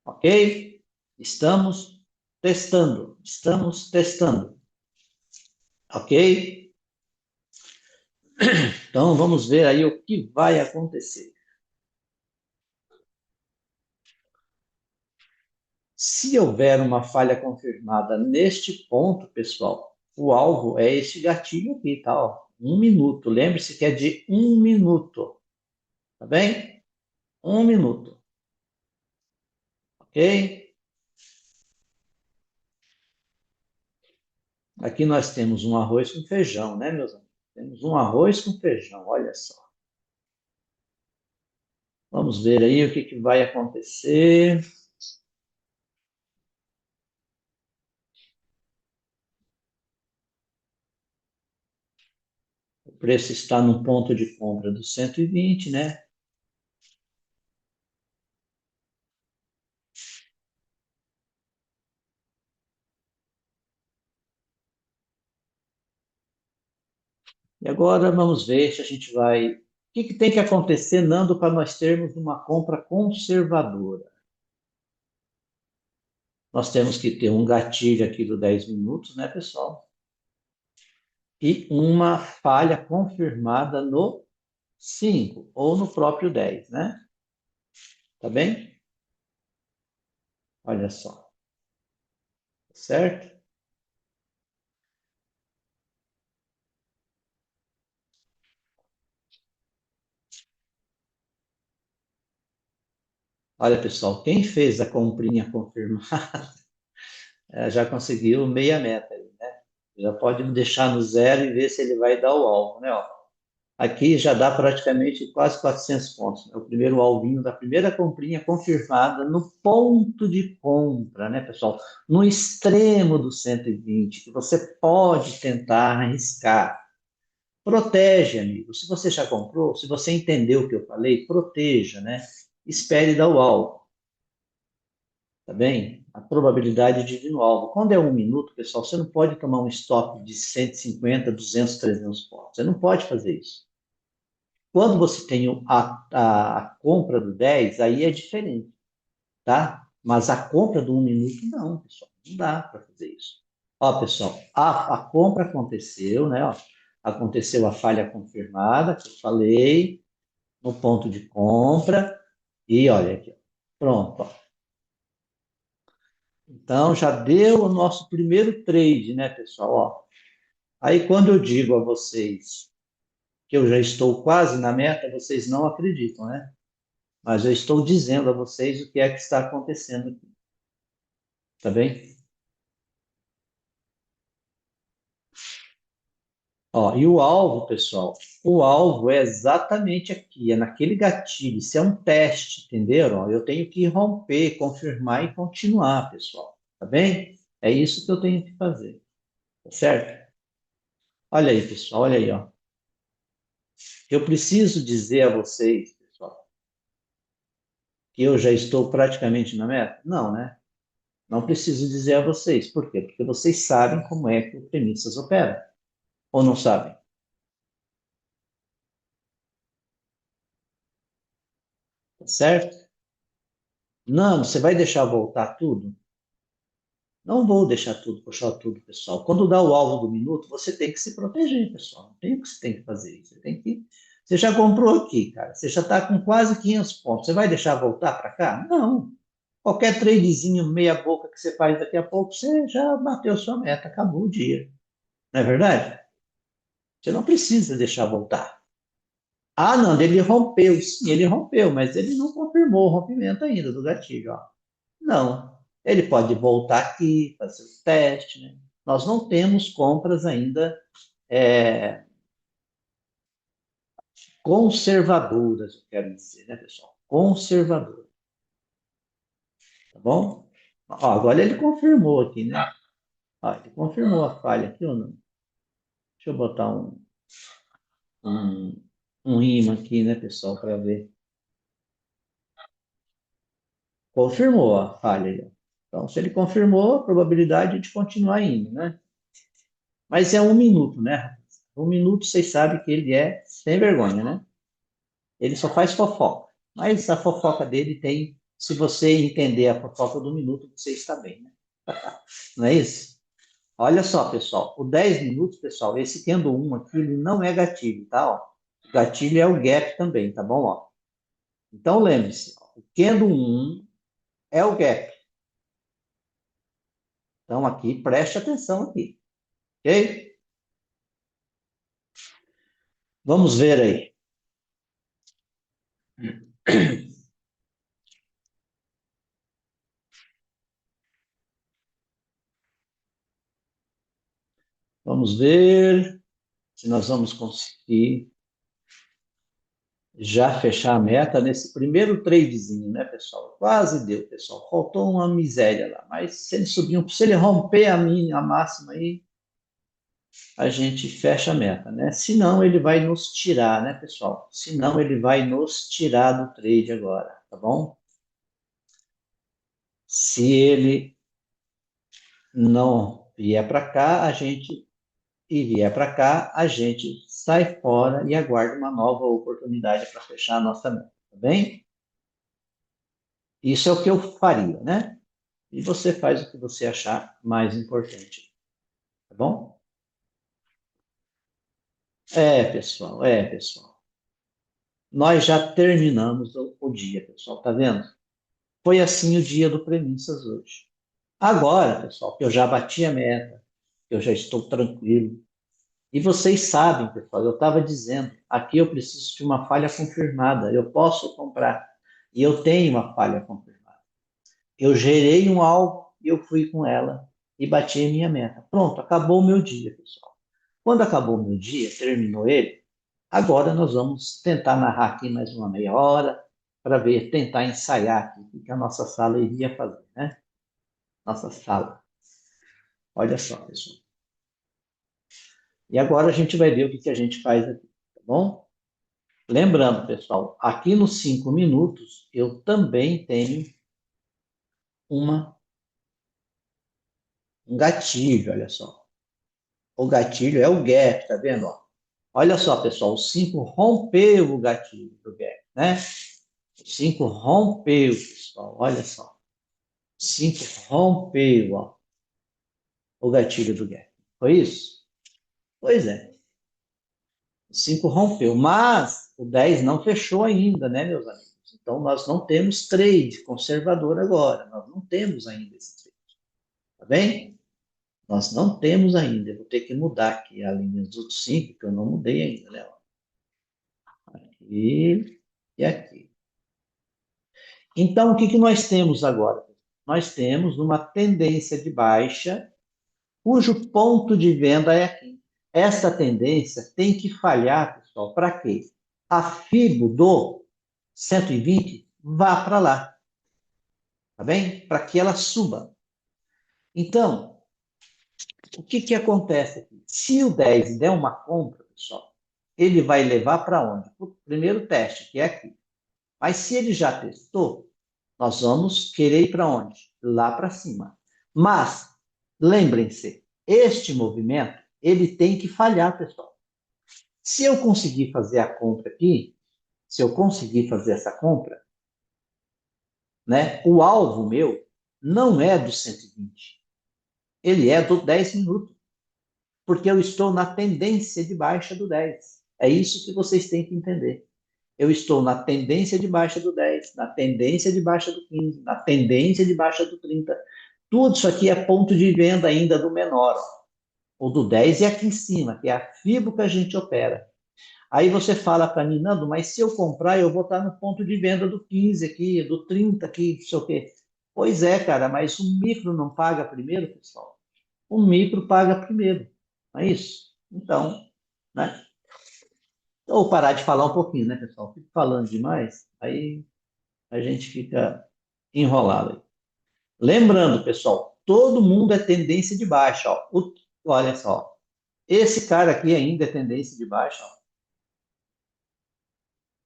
ok? Estamos testando, ok? Então vamos ver aí o que vai acontecer. Se houver uma falha confirmada neste ponto, pessoal, o alvo é este gatilho aqui, tá? Ó, 1 minuto. Lembre-se que é de 1 minuto, tá bem? 1 minuto, ok? Aqui nós temos um arroz com feijão, né, meus amigos? Temos um arroz com feijão, olha só. Vamos ver aí o que, que vai acontecer. O preço está no ponto de compra do 120, né? E agora vamos ver se a gente vai. O que, que tem que acontecer, Nando, para nós termos uma compra conservadora? Nós temos que ter um gatilho aqui do 10 minutos, né, pessoal? E uma falha confirmada no 5 ou no próprio 10, né? Tá bem? Olha só, certo? Olha, pessoal, quem fez a comprinha confirmada já conseguiu meia meta, né? Já pode deixar no zero e ver se ele vai dar o alvo, né? Ó, aqui já dá praticamente quase 400 pontos. É o primeiro alvinho da primeira comprinha confirmada no ponto de compra, né, pessoal? No extremo do 120, que você pode tentar arriscar. Protege, amigo. Se você já comprou, se você entendeu o que eu falei, proteja, né? Espere dar o alvo, tá bem? A probabilidade de ir no alvo. Quando é 1 minuto, pessoal, você não pode tomar um stop de 150, 200, 300 pontos. Você não pode fazer isso. Quando você tem a compra do 10, aí é diferente, tá? Mas a compra do 1 minuto, não, pessoal. Não dá para fazer isso. Ó, pessoal, a compra aconteceu, né? Ó, aconteceu a falha confirmada, que eu falei, no ponto de compra. E olha aqui, ó. Pronto, ó. Então, já deu o nosso primeiro trade, né, pessoal? Ó, Aí, quando eu digo a vocês que eu já estou quase na meta, vocês não acreditam, né? Mas eu estou dizendo a vocês o que é que está acontecendo aqui, tá bem? Ó, e o alvo, pessoal, o alvo é exatamente aqui, é naquele gatilho. Isso é um teste, entenderam? Ó, eu tenho que romper, confirmar e continuar, pessoal, tá bem? É isso que eu tenho que fazer, tá certo? Olha aí, pessoal, olha aí, ó. Eu preciso dizer a vocês, pessoal, que eu já estou praticamente na meta? Não, né? Não preciso dizer a vocês. Por quê? Porque vocês sabem como é que o Premissas opera. Ou não sabem? Tá certo? Não, você vai deixar voltar tudo? Não vou deixar tudo, puxar tudo, pessoal. Quando dá o alvo do minuto, você tem que se proteger, pessoal. Não tem o que você tem que fazer. Você tem que. Você já comprou aqui, cara. Você já está com quase 500 pontos. Você vai deixar voltar para cá? Não. Qualquer tradezinho meia boca que você faz daqui a pouco, você já bateu sua meta, acabou o dia. Não é verdade? Você não precisa deixar voltar. Ah, não, ele rompeu. Sim, ele rompeu, mas ele não confirmou o rompimento ainda do gatilho, ó. Não. Ele pode voltar aqui, fazer o teste, né? Nós não temos compras ainda é, conservadoras, eu quero dizer, né, pessoal? Conservadoras, tá bom? Ó, agora ele confirmou aqui, né? Ó, ele confirmou a falha aqui ou não? Deixa eu botar um, um imã aqui, né, pessoal, para ver. Confirmou a falha aí, ó. Então, se ele confirmou, a probabilidade de continuar indo, né? Mas é um minuto, né, rapaz? Um minuto, vocês sabem que ele é sem vergonha, né? Ele só faz fofoca. Mas a fofoca dele tem, se você entender a fofoca do minuto, você está bem, né? Não é isso? Olha só, pessoal, o 10 minutos, pessoal, esse tendo um aqui, ele não é gatilho, tá? Ó, o gatilho é o gap também, tá bom? Ó, então lembre-se, ó, o tendo um é o gap. Então aqui, preste atenção aqui, ok? Vamos ver aí. Vamos ver se nós vamos conseguir já fechar a meta nesse primeiro tradezinho, né, pessoal? Quase deu, pessoal. Faltou uma miséria lá, mas se ele subir, se ele romper a máxima aí, a gente fecha a meta, né? Senão ele vai nos tirar, né, pessoal? Senão ele vai nos tirar do trade agora, tá bom? Se ele não vier para cá, a gente e vier para cá, a gente sai fora e aguarda uma nova oportunidade para fechar a nossa meta, tá bem? Isso é o que eu faria, né? E você faz o que você achar mais importante, tá bom? É, pessoal. Nós já terminamos o dia, pessoal, tá vendo? Foi assim o dia do Premissas hoje. Agora, pessoal, que eu já bati a meta, que eu já estou tranquilo, e vocês sabem, pessoal, eu estava dizendo, aqui eu preciso de uma falha confirmada, eu posso comprar, e eu tenho uma falha confirmada. Eu gerei um alvo e eu fui com ela e bati a minha meta. Pronto, acabou o meu dia, pessoal. Quando acabou o meu dia, terminou ele, agora nós vamos tentar narrar aqui mais uma meia hora para ver, tentar ensaiar aqui o que a nossa sala iria fazer, né? Nossa sala. Olha só, pessoal. E agora a gente vai ver o que a gente faz aqui, tá bom? Lembrando, pessoal, aqui nos 5 minutos eu também tenho uma, um gatilho, olha só. O gatilho é o gap, tá vendo? Ó? Olha só, pessoal, o 5 rompeu o gatilho do gap, né? O 5 rompeu, pessoal, olha só. O 5 rompeu, ó, o gatilho do gap. Foi isso? Pois é. O 5 rompeu, mas o 10 não fechou ainda, né, meus amigos? Então, nós não temos trade conservador agora. Nós não temos ainda esse trade, tá bem? Nós não temos ainda. Eu vou ter que mudar aqui a linha dos 5, que eu não mudei ainda, né? Aqui e aqui. Então, o que que nós temos agora? Nós temos uma tendência de baixa, cujo ponto de venda é aqui. Essa tendência tem que falhar, pessoal, para quê? A FIBO do 120 vá para lá, tá bem? Para que ela suba. Então, o que que acontece aqui? Se o 10 der uma compra, pessoal, ele vai levar para onde? Para o primeiro teste, que é aqui. Mas se ele já testou, nós vamos querer ir para onde? Lá para cima. Mas, lembrem-se, este movimento, ele tem que falhar, pessoal. Se eu conseguir fazer a compra aqui, se eu conseguir fazer essa compra, né, o alvo meu não é do 120, ele é do 10 minutos, porque eu estou na tendência de baixa do 10. É isso que vocês têm que entender. Eu estou na tendência de baixa do 10, na tendência de baixa do 15, na tendência de baixa do 30. Tudo isso aqui é ponto de venda ainda do menor, ó, ou do 10 e aqui em cima, que é a FIBO que a gente opera. Aí você fala para mim, Nando, mas se eu comprar, eu vou estar no ponto de venda do 15 aqui, do 30 aqui, não sei o quê. Pois é, cara, mas o micro não paga primeiro, pessoal? O micro paga primeiro, não é isso? Então, né? Ou parar de falar um pouquinho, né, pessoal? Fico falando demais, aí a gente fica enrolado. Lembrando, pessoal, todo mundo é tendência de baixa. Ó. Olha só, esse cara aqui ainda é tendência de baixa. Ó.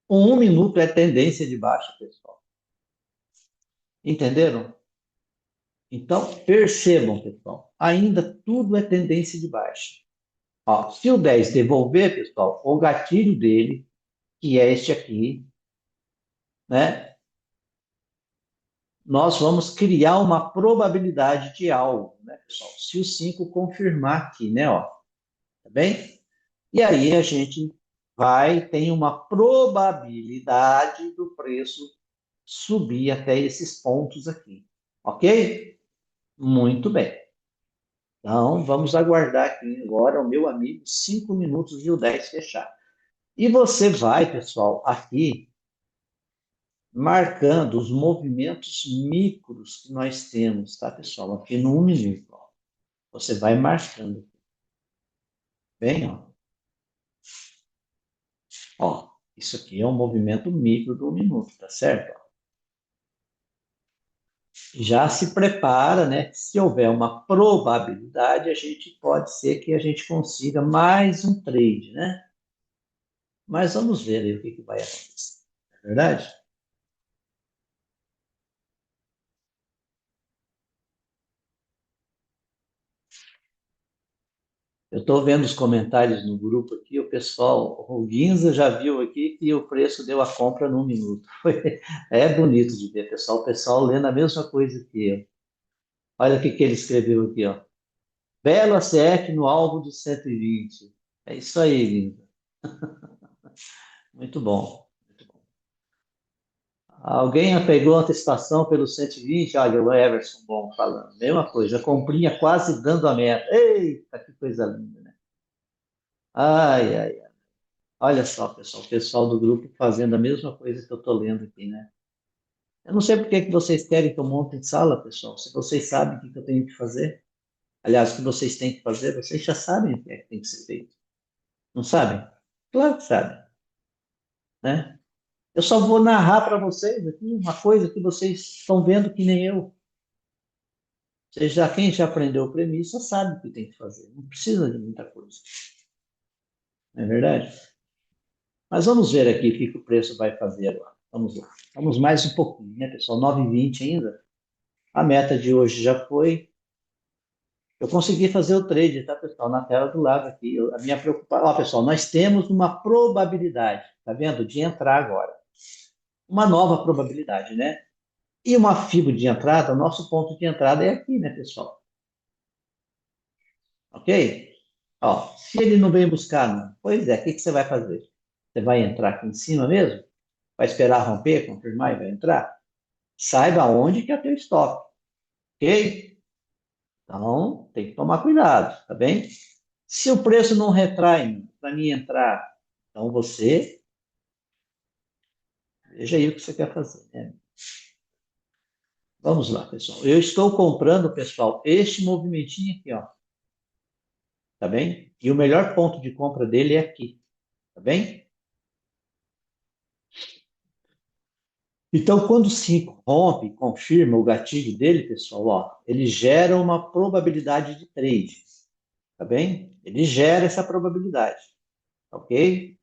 O 1 minuto é tendência de baixa, pessoal. Entenderam? Então, percebam, pessoal, ainda tudo é tendência de baixa. Ó, se o 10 devolver, pessoal, o gatilho dele, que é este aqui, né? Nós vamos criar uma probabilidade de algo, né, pessoal? Se o 5 confirmar aqui, né, ó, tá bem? E aí a gente tem uma probabilidade do preço subir até esses pontos aqui, ok? Muito bem. Então, vamos aguardar aqui agora o meu amigo 5 minutos e o 10 fechar. E você vai, pessoal, aqui marcando os movimentos micros que nós temos, tá, pessoal? Aqui no 1 minuto, ó. Você vai marcando. Bem, ó. Ó, isso aqui é um movimento micro do 1 minuto, tá certo? Ó. Já se prepara, né? Se houver uma probabilidade, a gente pode ser que a gente consiga mais um trade, né? Mas vamos ver aí o que vai acontecer. Não é verdade? Eu estou vendo os comentários no grupo aqui, o pessoal, o Guinza já viu aqui que o preço deu a compra no 1 minuto. É bonito de ver, pessoal. O pessoal lendo a mesma coisa que eu. Olha o que ele escreveu aqui, ó. Belo ACF no alvo dos 120. É isso aí, Guinza. Muito bom. Muito bom. Alguém pegou a antecipação pelo 120? Olha, o Everson bom falando. Mesma coisa, comprinha quase dando a meta. Eita, que coisa linda, né? Ai, ai, ai. Olha só, pessoal, o pessoal do grupo fazendo a mesma coisa que eu estou lendo aqui, né? Eu não sei por que que vocês querem que eu monte de sala, pessoal, se vocês sabem o que que eu tenho que fazer. Aliás, o que vocês têm que fazer, vocês já sabem o que é que tem que ser feito. Não sabem? Claro que sabem, né? Eu só vou narrar para vocês aqui uma coisa que vocês estão vendo que nem eu. Quem já aprendeu premissa sabe o que tem que fazer. Não precisa de muita coisa. Não é verdade? Mas vamos ver aqui o que que o preço vai fazer agora. Vamos lá. Vamos mais um pouquinho, né, pessoal? 9h20 ainda. A meta de hoje já foi. Eu consegui fazer o trade, tá, pessoal? Na tela do lado aqui. A minha preocupação. Ó, pessoal, nós temos uma probabilidade, tá vendo? De entrar agora. Uma nova probabilidade, né? E uma FIBO de entrada, o nosso ponto de entrada é aqui, né, pessoal? Ok? Ó, se ele não vem buscar, não. Pois é, o que que você vai fazer? Você vai entrar aqui em cima mesmo? Vai esperar romper, confirmar e vai entrar? Saiba onde que é o teu stop, ok? Então, tem que tomar cuidado, tá bem? Se o preço não retrai para mim entrar, então você veja aí o que você quer fazer, né? Vamos lá, pessoal. Eu estou comprando, pessoal, este movimentinho aqui, ó, tá bem? E o melhor ponto de compra dele é aqui, tá bem? Então, quando o 5 rompe, confirma o gatilho dele, pessoal, ó, ele gera uma probabilidade de trade, tá bem? Ele gera essa probabilidade, ok?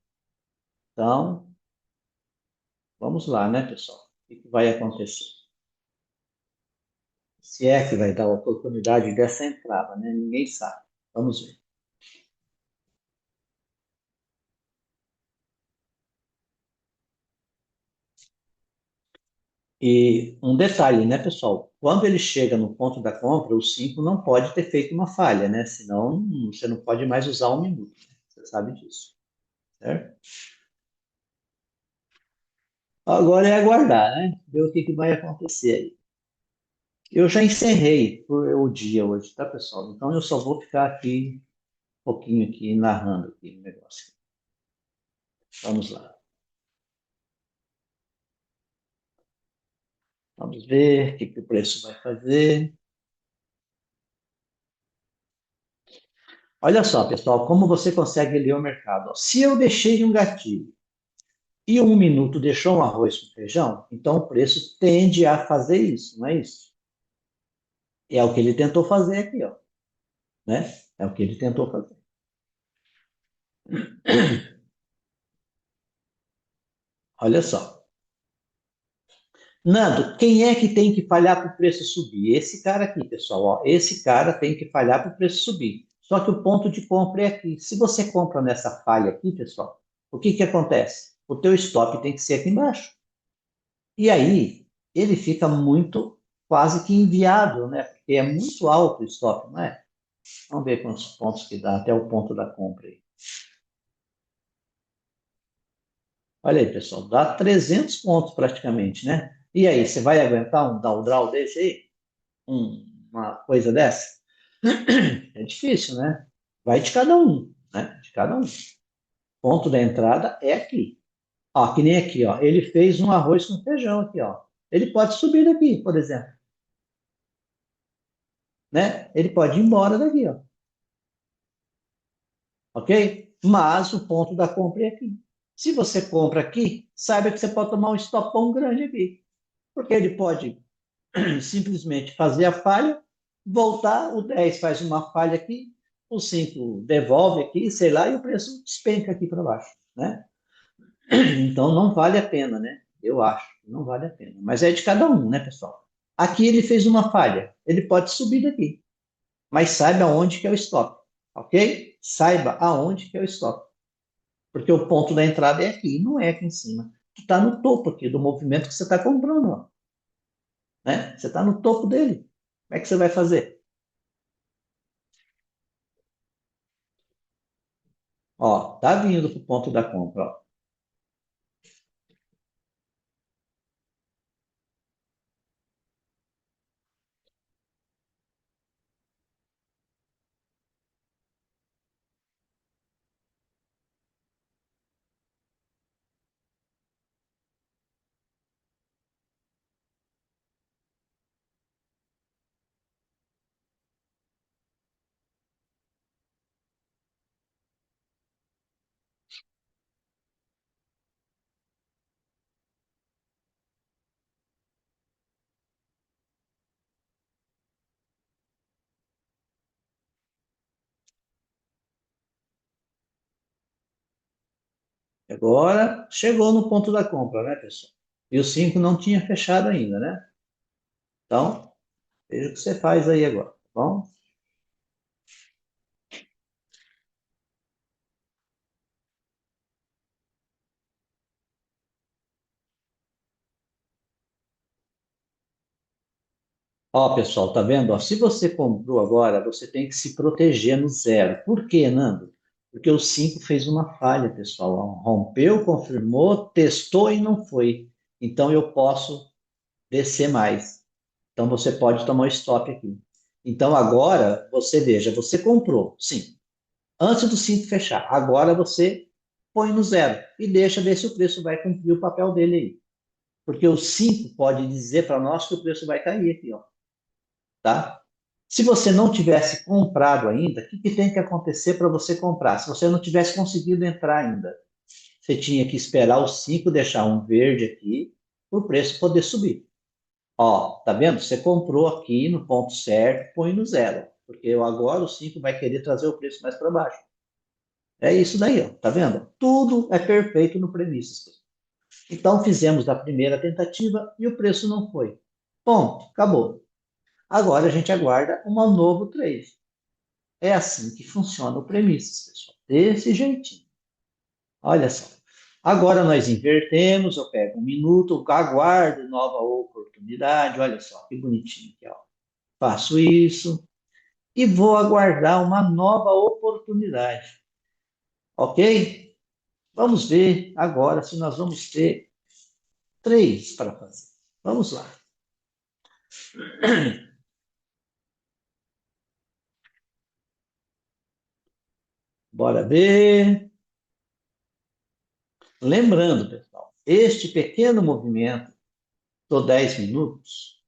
Então, vamos lá, né, pessoal? O que vai acontecer? Se é que vai dar a oportunidade dessa entrada, né? Ninguém sabe. Vamos ver. E um detalhe, né, pessoal? Quando ele chega no ponto da compra, o 5 não pode ter feito uma falha, né? Senão você não pode mais usar um minuto. Né? Você sabe disso, certo? Agora é aguardar, né? Ver o que que vai acontecer aí. Eu já encerrei o dia hoje, tá, pessoal? Então eu só vou ficar aqui um pouquinho aqui narrando aqui o negócio. Vamos lá. Vamos ver o que que o preço vai fazer. Olha só, pessoal, como você consegue ler o mercado. Ó. Se eu deixei um gatilho e um minuto deixou um arroz com feijão, então o preço tende a fazer isso, não é isso? É o que ele tentou fazer aqui, ó, né? É o que ele tentou fazer. Olha só. Nando, quem é que tem que falhar para o preço subir? Esse cara aqui, pessoal. Ó, esse cara tem que falhar para o preço subir. Só que o ponto de compra é aqui. Se você compra nessa falha aqui, pessoal, o que que acontece? O teu stop tem que ser aqui embaixo. E aí ele fica muito, quase que inviável, né? Porque é muito alto o stop, não é? Vamos ver quantos pontos que dá até o ponto da compra aí. Olha aí, pessoal, dá 300 pontos praticamente, né? E aí, você vai aguentar um drawdown desse aí? Uma coisa dessa? É difícil, né? Vai de cada um, né? De cada um. Ponto da entrada é aqui. Ó, que nem aqui, ó. Ele fez um arroz com feijão aqui, ó. Ele pode subir daqui, por exemplo, né? Ele pode ir embora daqui, ó. Ok? Mas o ponto da compra é aqui. Se você compra aqui, saiba que você pode tomar um estopão grande aqui. Porque ele pode simplesmente fazer a falha, voltar, o 10 faz uma falha aqui, o 5 devolve aqui, sei lá, e o preço despenca aqui para baixo, né? Então não vale a pena, né? Eu acho, não vale a pena. Mas é de cada um, né, pessoal? Aqui ele fez uma falha, ele pode subir daqui, mas saiba aonde que é o stop, ok? Saiba aonde que é o stop, porque o ponto da entrada é aqui, não é aqui em cima. Tu está no topo aqui do movimento que você está comprando, ó, né? Você está no topo dele. Como é que você vai fazer? Ó, tá vindo pro ponto da compra, ó. Agora chegou no ponto da compra, né, pessoal? E o 5 não tinha fechado ainda, né? Então, veja o que você faz aí agora, tá bom? Ó, pessoal, tá vendo? Ó, se você comprou agora, você tem que se proteger no zero. Por quê, Nando? Porque o 5 fez uma falha, pessoal. Ó, rompeu, confirmou, testou e não foi. Então eu posso descer mais. Então você pode tomar o stop aqui. Então agora você veja, você comprou, sim, antes do 5 fechar. Agora você põe no zero e deixa ver se o preço vai cumprir o papel dele aí. Porque o 5 pode dizer para nós que o preço vai cair aqui, ó, tá? Se você não tivesse comprado ainda, o que, que tem que acontecer para você comprar? Se você não tivesse conseguido entrar ainda, você tinha que esperar o 5 deixar um verde aqui, para o preço poder subir. Ó, tá vendo? Você comprou aqui no ponto certo, põe no zero, porque agora o 5 vai querer trazer o preço mais para baixo. É isso daí, ó, tá vendo? Tudo é perfeito no premissas. Então fizemos a primeira tentativa e o preço não foi. Ponto, acabou. Agora a gente aguarda um novo trade. É assim que funciona o premissas, pessoal. Desse jeitinho. Olha só. Agora nós invertemos, eu pego um minuto, aguardo nova oportunidade. Olha só que bonitinho aqui, ó. Faço isso e vou aguardar uma nova oportunidade. Ok? Vamos ver agora se nós vamos ter três para fazer. Vamos lá. Bora ver. Lembrando, pessoal, este pequeno movimento do 10 minutos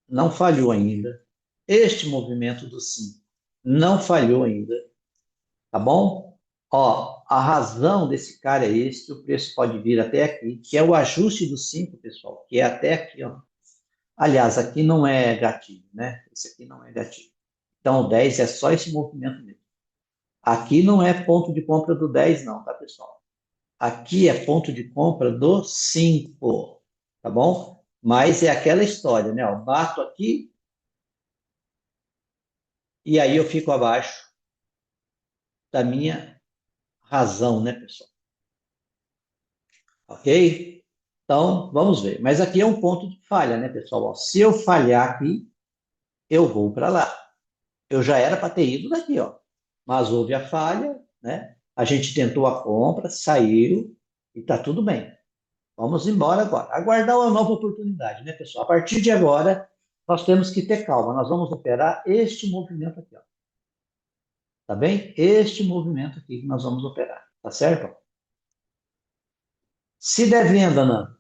não falhou ainda. Este movimento do 5 não falhou ainda, tá bom? Ó, a razão desse cara é esse, o preço pode vir até aqui, que é o ajuste do 5, pessoal, que é até aqui, ó. Aliás, aqui não é gatilho, né? Esse aqui não é gatilho. Então, o 10 é só esse movimento mesmo. Aqui não é ponto de compra do 10, não, tá, pessoal? Aqui é ponto de compra do 5, tá bom? Mas é aquela história, né? Eu bato aqui e aí eu fico abaixo da minha razão, né, pessoal? Ok? Então, vamos ver. Mas aqui é um ponto de falha, né, pessoal? Ó, se eu falhar aqui, eu vou para lá. Eu já era para ter ido daqui, ó. Mas houve a falha, né? A gente tentou a compra, saiu e tá tudo bem. Vamos embora agora. Aguardar uma nova oportunidade, né, pessoal? A partir de agora, nós temos que ter calma. Nós vamos operar este movimento aqui, ó. Tá bem? Este movimento aqui que nós vamos operar. Tá certo? Se der venda, não.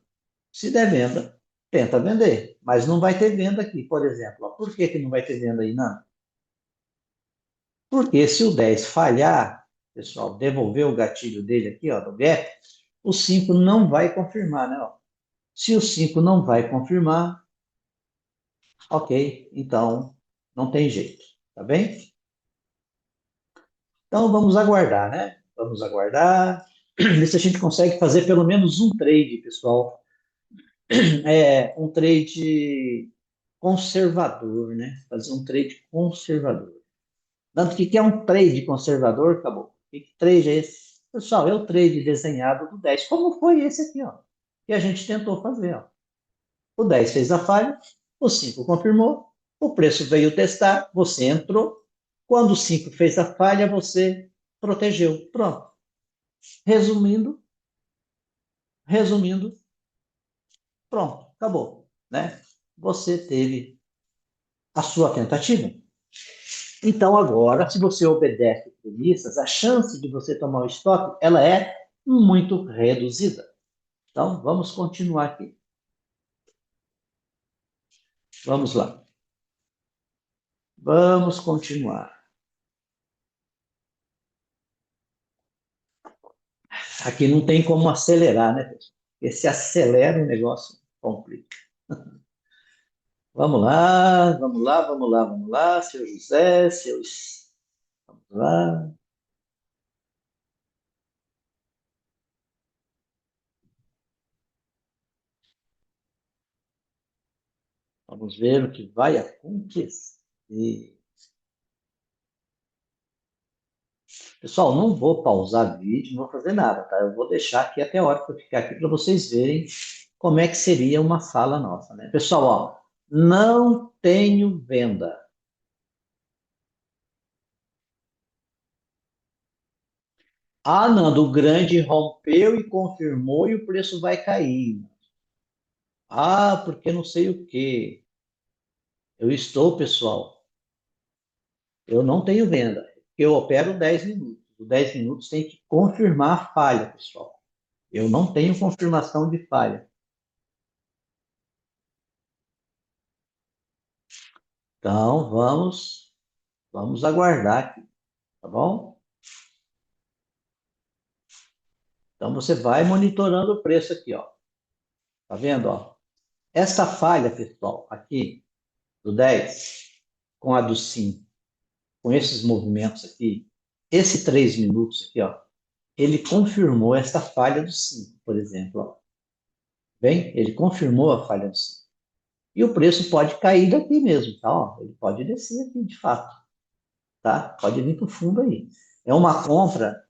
Se der venda, tenta vender. Mas não vai ter venda aqui, por exemplo. Ó. Por que que não vai ter venda aí, não? Porque se o 10 falhar, pessoal, devolver o gatilho dele aqui, ó, do gap, o 5 não vai confirmar, né? Ó. Se o 5 não vai confirmar, ok, então não tem jeito, tá bem? Então vamos aguardar, né? Vamos aguardar. Ver se a gente consegue fazer pelo menos um trade, pessoal. É um trade conservador, né? Fazer um trade conservador. Tanto que é um trade conservador, acabou. Que trade é esse? Pessoal, é o trade desenhado do 10. Como foi esse aqui, ó? Que a gente tentou fazer, ó. O 10 fez a falha, o 5 confirmou, o preço veio testar, você entrou. Quando o 5 fez a falha, você protegeu. Pronto. Resumindo, resumindo, pronto, acabou, né? Você teve a sua tentativa. Então agora, se você obedece premissas, a chance de você tomar o estoque, ela é muito reduzida. Então, vamos continuar aqui. Vamos lá. Vamos continuar. Aqui não tem como acelerar, né, pessoal? Porque se acelera o negócio, complica. Vamos lá, vamos lá, vamos lá, vamos lá, seu José, seus. Vamos lá. Vamos ver o que vai acontecer. Pessoal, não vou pausar vídeo, não vou fazer nada, tá? Eu vou deixar aqui até a hora que eu ficar aqui para vocês verem como é que seria uma fala nossa, né? Pessoal, ó, não tenho venda. Ah, Nando, o grande rompeu e confirmou e o preço vai cair. Ah, porque não sei o quê. Eu estou, pessoal, eu não tenho venda. Eu opero 10 minutos. Os 10 minutos tem que confirmar a falha, pessoal. Eu não tenho confirmação de falha. Então, vamos aguardar aqui, tá bom? Então, você vai monitorando o preço aqui, ó. Tá vendo, ó? Essa falha, pessoal, aqui, do 10 com a do 5, com esses movimentos aqui, esse 3 minutos aqui, ó, ele confirmou essa falha do 5, por exemplo, ó. Bem, ele confirmou a falha do 5. E o preço pode cair daqui mesmo, tá? Ó, ele pode descer aqui, de fato, tá? Pode vir para o fundo aí. É uma compra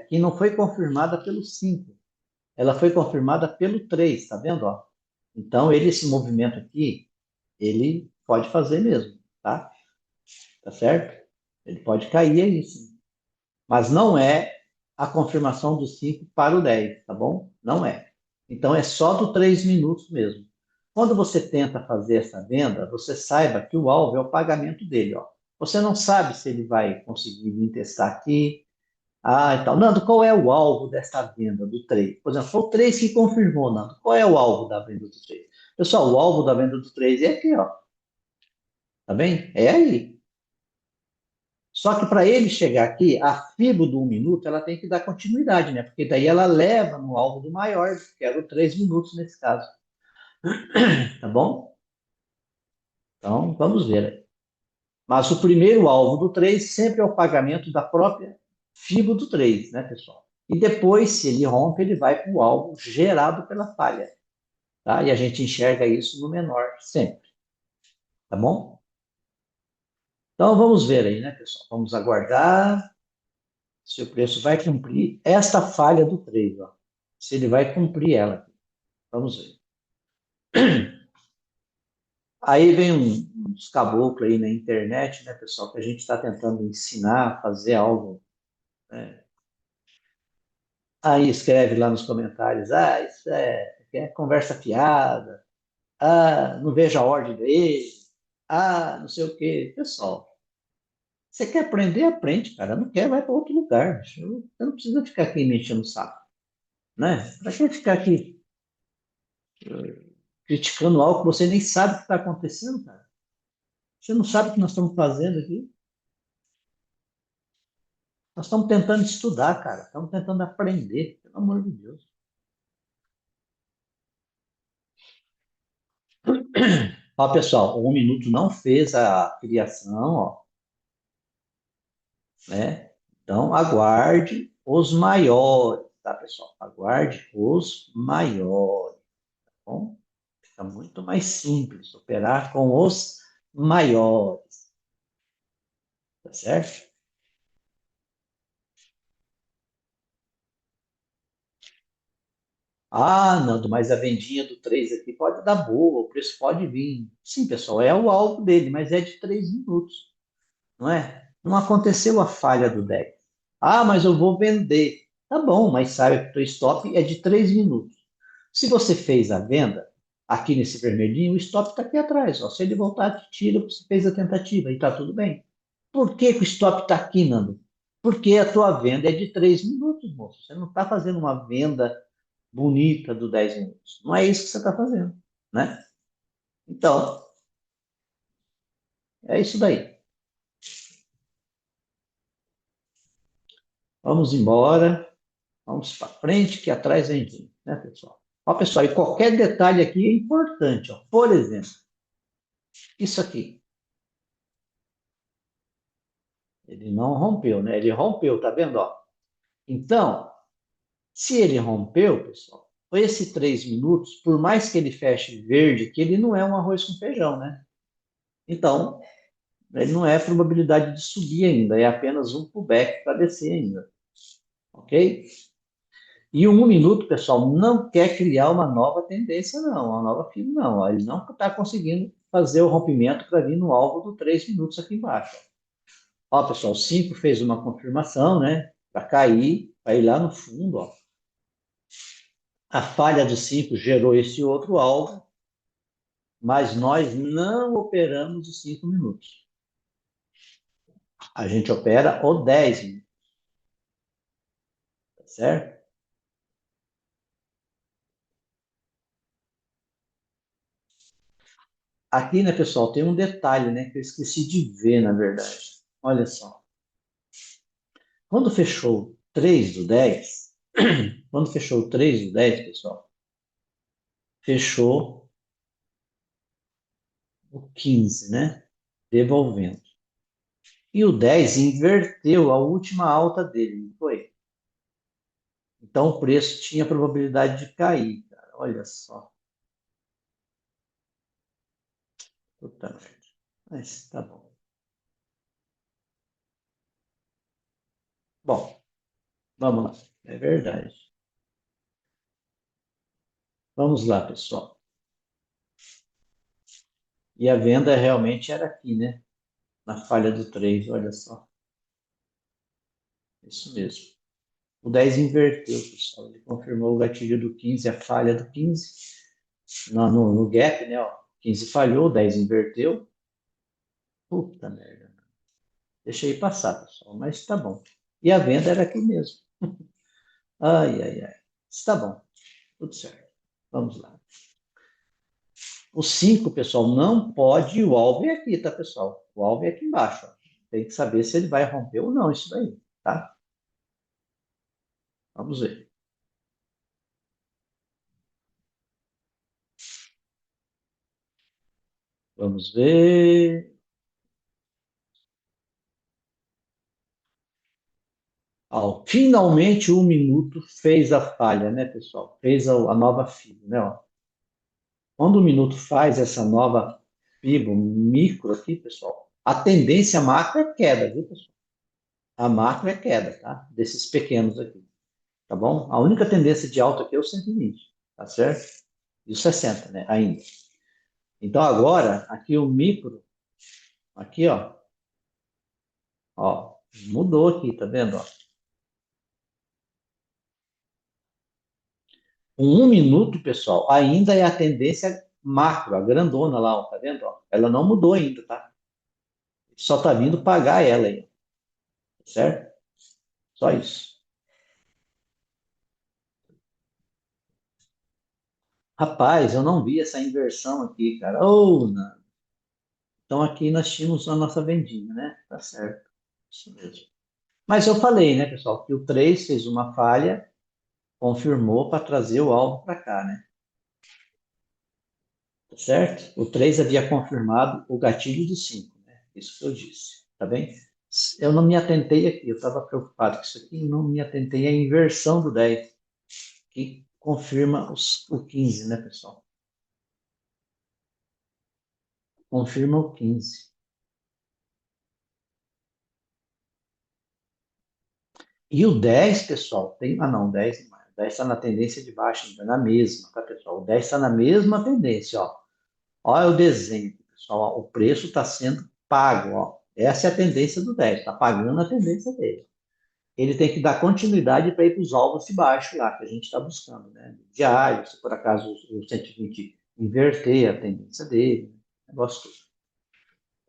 que não foi confirmada pelo 5, ela foi confirmada pelo 3, tá vendo? Ó? Então, esse movimento aqui, ele pode fazer mesmo, tá? Tá certo? Ele pode cair aí, sim. Mas não é a confirmação do 5 para o 10, tá bom? Não é. Então, é só do 3 minutos mesmo. Quando você tenta fazer essa venda, você saiba que o alvo é o pagamento dele, ó. Você não sabe se ele vai conseguir vir testar aqui, e tal. Nando, qual é o alvo dessa venda do trade? Por exemplo, foi o 3 que confirmou, Nando. Qual é o alvo da venda do trade? Pessoal, o alvo da venda do trade é aqui, ó. Tá bem? É aí. Só que para ele chegar aqui, a fibra do 1 minuto, ela tem que dar continuidade, né? Porque daí ela leva no alvo do maior, que era o 3 minutos nesse caso. Tá bom? Então, vamos ver aí. Mas o primeiro alvo do 3 sempre é o pagamento da própria fibra do 3, né, pessoal? E depois, se ele rompe, ele vai para o alvo gerado pela falha. Tá? E a gente enxerga isso no menor sempre, tá bom? Então vamos ver aí, né, pessoal? Vamos aguardar se o preço vai cumprir esta falha do 3, ó. Se ele vai cumprir ela. Vamos ver. Aí vem uns caboclos aí na internet, né, pessoal, que a gente está tentando ensinar a fazer algo, né? Aí escreve lá nos comentários, isso é conversa fiada, não vejo a ordem dele, não sei o quê. Pessoal, você quer aprender, aprende, cara. Não quer, vai para outro lugar. Você não precisa ficar aqui me enchendo o saco, né? Para que ficar aqui criticando algo que você nem sabe o que está acontecendo, cara? Você não sabe o que nós estamos fazendo aqui? Nós estamos tentando estudar, cara. Estamos tentando aprender, pelo amor de Deus. Ó, pessoal, o 1 minuto não fez a criação, ó, né? Então, aguarde os maiores, tá, pessoal? Aguarde os maiores, tá bom? Fica muito mais simples operar com os maiores, tá certo? Nando, mas a vendinha do 3 aqui pode dar boa, o preço pode vir. Sim, pessoal, é o alvo dele, mas é de 3 minutos, não é? Não aconteceu a falha do 10. Mas eu vou vender. Tá bom, mas saiba que o teu stop é de 3 minutos. Se você fez a venda, aqui nesse vermelhinho, o stop está aqui atrás. Ó. Se ele voltar, te tira, você fez a tentativa e está tudo bem. Por que, que o stop está aqui, Nando? Porque a tua venda é de 3 minutos, moço. Você não está fazendo uma venda bonita do 10 minutos. Não é isso que você está fazendo, né? Então, é isso daí. Vamos embora, vamos para frente, que atrás vem gente, né, pessoal? Ó, pessoal, e qualquer detalhe aqui é importante. Ó. Por exemplo, isso aqui. Ele não rompeu, né? Ele rompeu, tá vendo? Ó? Então, se ele rompeu, pessoal, esse 3 minutos, por mais que ele feche verde, que ele não é um arroz com feijão, né? Então, ele não é probabilidade de subir ainda, é apenas um pullback para descer ainda, ok? E o 1 minuto, pessoal, não quer criar uma nova tendência, não, uma nova fila, não. Ó. Ele não está conseguindo fazer o rompimento para vir no alvo do 3 minutos aqui embaixo. Ó, pessoal, o 5 fez uma confirmação, né? Para cair, para ir lá no fundo, ó. A falha do 5 gerou esse outro alvo, mas nós não operamos os 5 minutos. A gente opera o 10 minutos, tá certo? Aqui, né, pessoal, tem um detalhe, né, que eu esqueci de ver, na verdade. Olha só. Quando fechou 3 do 10, quando fechou o 3 do 10, pessoal, fechou o 15, né? Devolvendo. E o 10 inverteu a última alta dele, não foi? Então o preço tinha probabilidade de cair, cara. Olha só. Puta merda. Mas tá bom. Bom, vamos lá. É verdade. Vamos lá, pessoal. E a venda realmente era aqui, né? Na falha do 3, olha só. Isso mesmo. O 10 inverteu, pessoal. Ele confirmou o gatilho do 15, a falha do 15. No gap, né? Ó. 15 falhou, o 10 inverteu. Puta merda. Deixei passar, pessoal, mas tá bom. E a venda era aqui mesmo. Ai, ai, ai. Está bom, tudo certo. Vamos lá. O 5, pessoal, não pode. O alvo é aqui, tá, pessoal? O alvo é aqui embaixo. Ó. Tem que saber se ele vai romper ou não isso daí, tá? Vamos ver. Vamos ver. Ó, finalmente um minuto fez a falha, né, pessoal? Fez a nova FIBO, né? Ó. Quando o minuto faz essa nova FIBO micro aqui, pessoal, a tendência macro é queda, viu, pessoal? A macro é queda, tá? Desses pequenos aqui, tá bom? A única tendência de alta aqui é o 120, tá certo? E o 60, né? Ainda. Então agora, aqui o micro, aqui, ó, mudou aqui, tá vendo? Ó? Um minuto, pessoal, ainda é a tendência macro, a grandona lá, ó, tá vendo? Ó? Ela não mudou ainda, tá? Só tá vindo pagar ela aí, tá certo? Só isso. Rapaz, eu não vi essa inversão aqui, cara. Oh, não. Então aqui nós tínhamos a nossa vendinha, né? Tá certo. Isso mesmo. Mas eu falei, né, pessoal, que o 3 fez uma falha, confirmou para trazer o alvo para cá, né? Tá certo? O 3 havia confirmado o gatilho do 5, né? Isso que eu disse, tá bem? Eu não me atentei aqui, eu estava preocupado com isso aqui, não me atentei à inversão do 10, que confirma o 15, né, pessoal? Confirma o 15. E o 10, pessoal, tem. Ah, não, 10 não. O 10 está na tendência de baixa, ainda na mesma, tá, pessoal? O 10 está na mesma tendência, ó. Olha o desenho, pessoal. Ó, o preço está sendo pago, ó. Essa é a tendência do 10, está pagando a tendência dele. Ele tem que dar continuidade para ir para os alvos de baixo lá, que a gente está buscando, né? Diário, se por acaso o 120 inverter a tendência dele, negócio todo,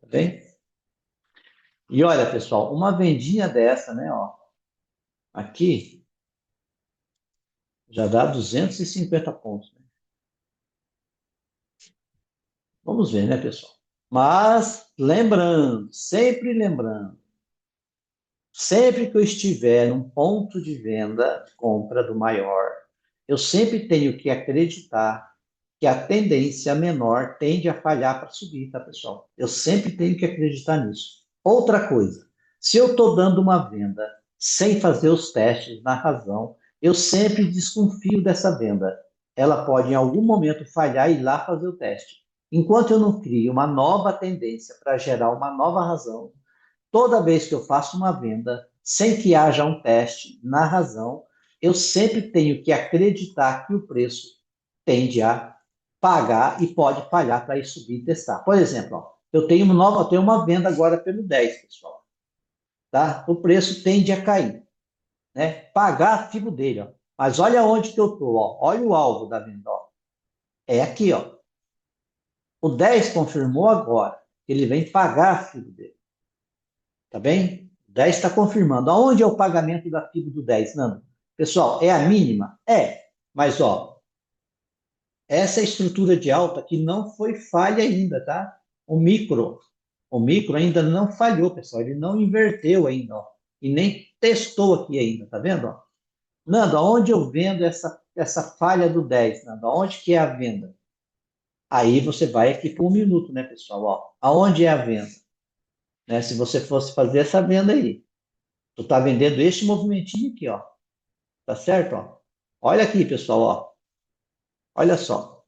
tá bem? E olha, pessoal, uma vendinha dessa, né, ó, aqui já dá 250 pontos, né? Vamos ver, né, pessoal? Mas lembrando, sempre lembrando, sempre que eu estiver num ponto de venda, compra do maior, eu sempre tenho que acreditar que a tendência menor tende a falhar para subir, tá, pessoal? Eu sempre tenho que acreditar nisso. Outra coisa, se eu estou dando uma venda sem fazer os testes na razão, eu sempre desconfio dessa venda. Ela pode, em algum momento, falhar e ir lá fazer o teste. Enquanto eu não crio uma nova tendência para gerar uma nova razão, toda vez que eu faço uma venda, sem que haja um teste na razão, eu sempre tenho que acreditar que o preço tende a pagar e pode falhar para ir subir e testar. Por exemplo, ó, eu tenho uma venda agora pelo 10, pessoal. Tá? O preço tende a cair, né? Pagar ativo dele, ó. Mas olha onde que eu estou, ó. Olha o alvo da venda, ó. É aqui, ó. O 10 confirmou agora. Ele vem pagar a FIBO dele. Tá bem? O 10 está confirmando. Aonde é o pagamento da FIBO do 10, Nando? Pessoal, é a mínima? É. Mas, ó, essa estrutura de alta que não foi falha ainda, tá? O micro. O micro ainda não falhou, pessoal. Ele não inverteu ainda, ó. E nem testou aqui ainda, tá vendo? Ó? Nando, aonde eu vendo essa falha do 10, Nando? Aonde que é a venda? Aí você vai aqui por um minuto, né, pessoal? Ó, aonde é a venda? Né? Se você fosse fazer essa venda aí, tu tá vendendo este movimentinho aqui, ó. Tá certo? Ó? Olha aqui, pessoal, ó. Olha só.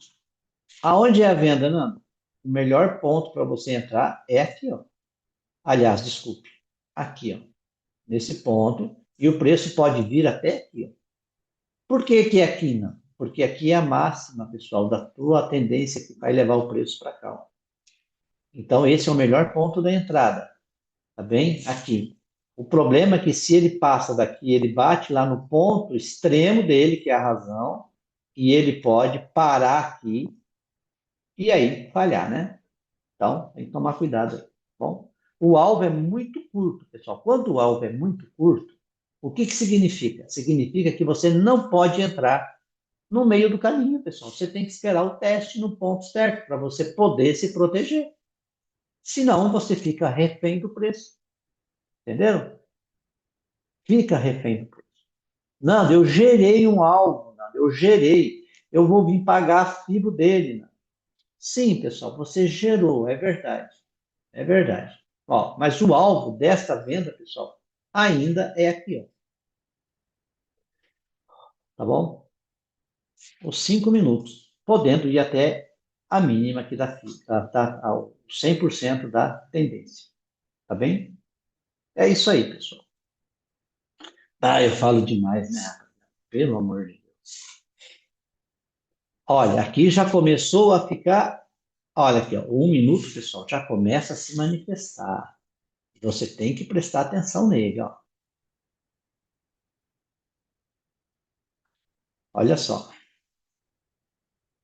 Aonde é a venda, Nando? O melhor ponto para você entrar é aqui, ó. Aliás, desculpe. Aqui, ó. Nesse ponto. E o preço pode vir até aqui, ó. Por que que é aqui, não? Porque aqui é a máxima, pessoal, da tua tendência que vai levar o preço para cá, ó. Então, esse é o melhor ponto da entrada, tá bem? Aqui. O problema é que se ele passa daqui, ele bate lá no ponto extremo dele, que é a razão, e ele pode parar aqui e aí falhar, né? Então, tem que tomar cuidado aí, tá bom? O alvo é muito curto, pessoal. Quando o alvo é muito curto, o que que significa? Significa que você não pode entrar no meio do caminho, pessoal. Você tem que esperar o teste no ponto certo para você poder se proteger. Senão, você fica refém do preço. Entenderam? Fica refém do preço. Nando, eu gerei um alvo, Nando, eu gerei. Eu vou vir pagar a FIBO dele, Nando. Sim, pessoal, você gerou, é verdade. É verdade. Ó, mas o alvo desta venda, pessoal, ainda é aqui, ó. Tá bom? Os 5 minutos, podendo ir até a mínima aqui da FIBO, tá, ao 100% da tendência. Tá bem? É isso aí, pessoal. Ah, eu falo demais, né? Pelo amor de Deus. Olha, aqui já começou a ficar. Olha aqui, ó, o 1 minuto, pessoal, já começa a se manifestar. Você tem que prestar atenção nele, ó. Olha só.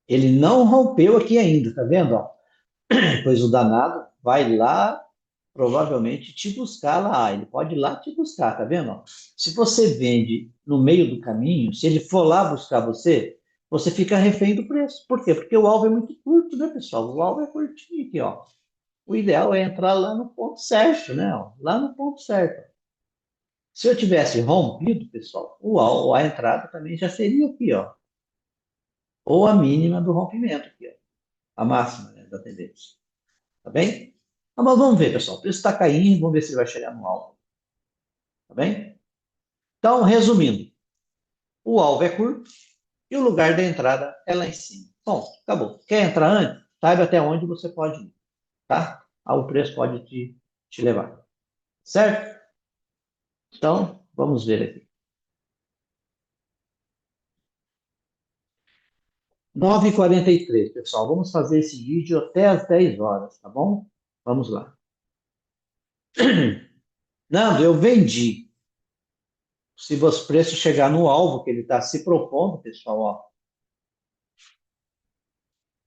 Ele não rompeu aqui ainda, tá vendo? Ó? Pois o danado vai lá, provavelmente te buscar lá. Ele pode ir lá te buscar, tá vendo? Ó? Se você vende no meio do caminho, se ele for lá buscar você, você fica refém do preço. Por quê? Porque o alvo é muito curto, né, pessoal? O alvo é curtinho aqui, ó. O ideal é entrar lá no ponto certo, né? Ó? Lá no ponto certo. Se eu tivesse rompido, pessoal, a entrada também já seria aqui, ó. Ou a mínima do rompimento aqui, ó. A máxima, né, da tendência. Tá bem? Ah, mas vamos ver, pessoal. O preço está caindo, vamos ver se ele vai chegar no alvo. Tá bem? Então, resumindo, o alvo é curto e o lugar da entrada é lá em cima. Bom, acabou. Quer entrar antes? Saiba até onde você pode ir, tá? Ah, o preço pode te levar. Certo? Então, vamos ver aqui. 9h43, pessoal. Vamos fazer esse vídeo até às 10 horas, tá bom? Vamos lá. Nando, eu vendi. Se o preço chegar no alvo que ele está se propondo, pessoal, ó.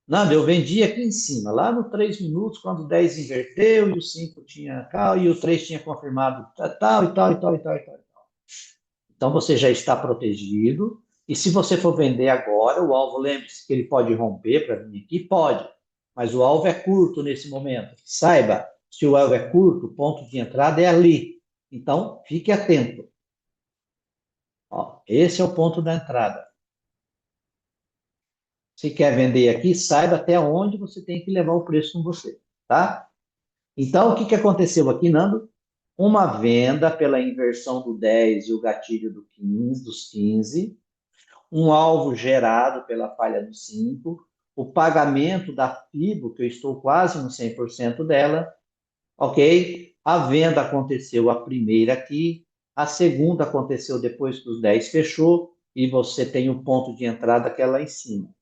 Nando, eu vendi aqui em cima, lá no 3 minutos, quando o 10 inverteu e o 5 tinha tal, e o 3 tinha confirmado tal e tal e tal e tal e tal. Então você já está protegido. E se você for vender agora, o alvo, lembre-se que ele pode romper para vir aqui? Pode. Mas o alvo é curto nesse momento. Saiba, se o alvo é curto, o ponto de entrada é ali. Então, fique atento. Ó, esse é o ponto da entrada. Se quer vender aqui, saiba até onde você tem que levar o preço com você, tá? Então, o que que aconteceu aqui, Nando? Uma venda pela inversão do 10 e o gatilho do 15, dos 15, um alvo gerado pela falha do 5, o pagamento da FIBO, que eu estou quase no 100% dela, ok? A venda aconteceu a primeira aqui, a segunda aconteceu depois que os 10 fechou, e você tem o ponto de entrada que é lá em cima.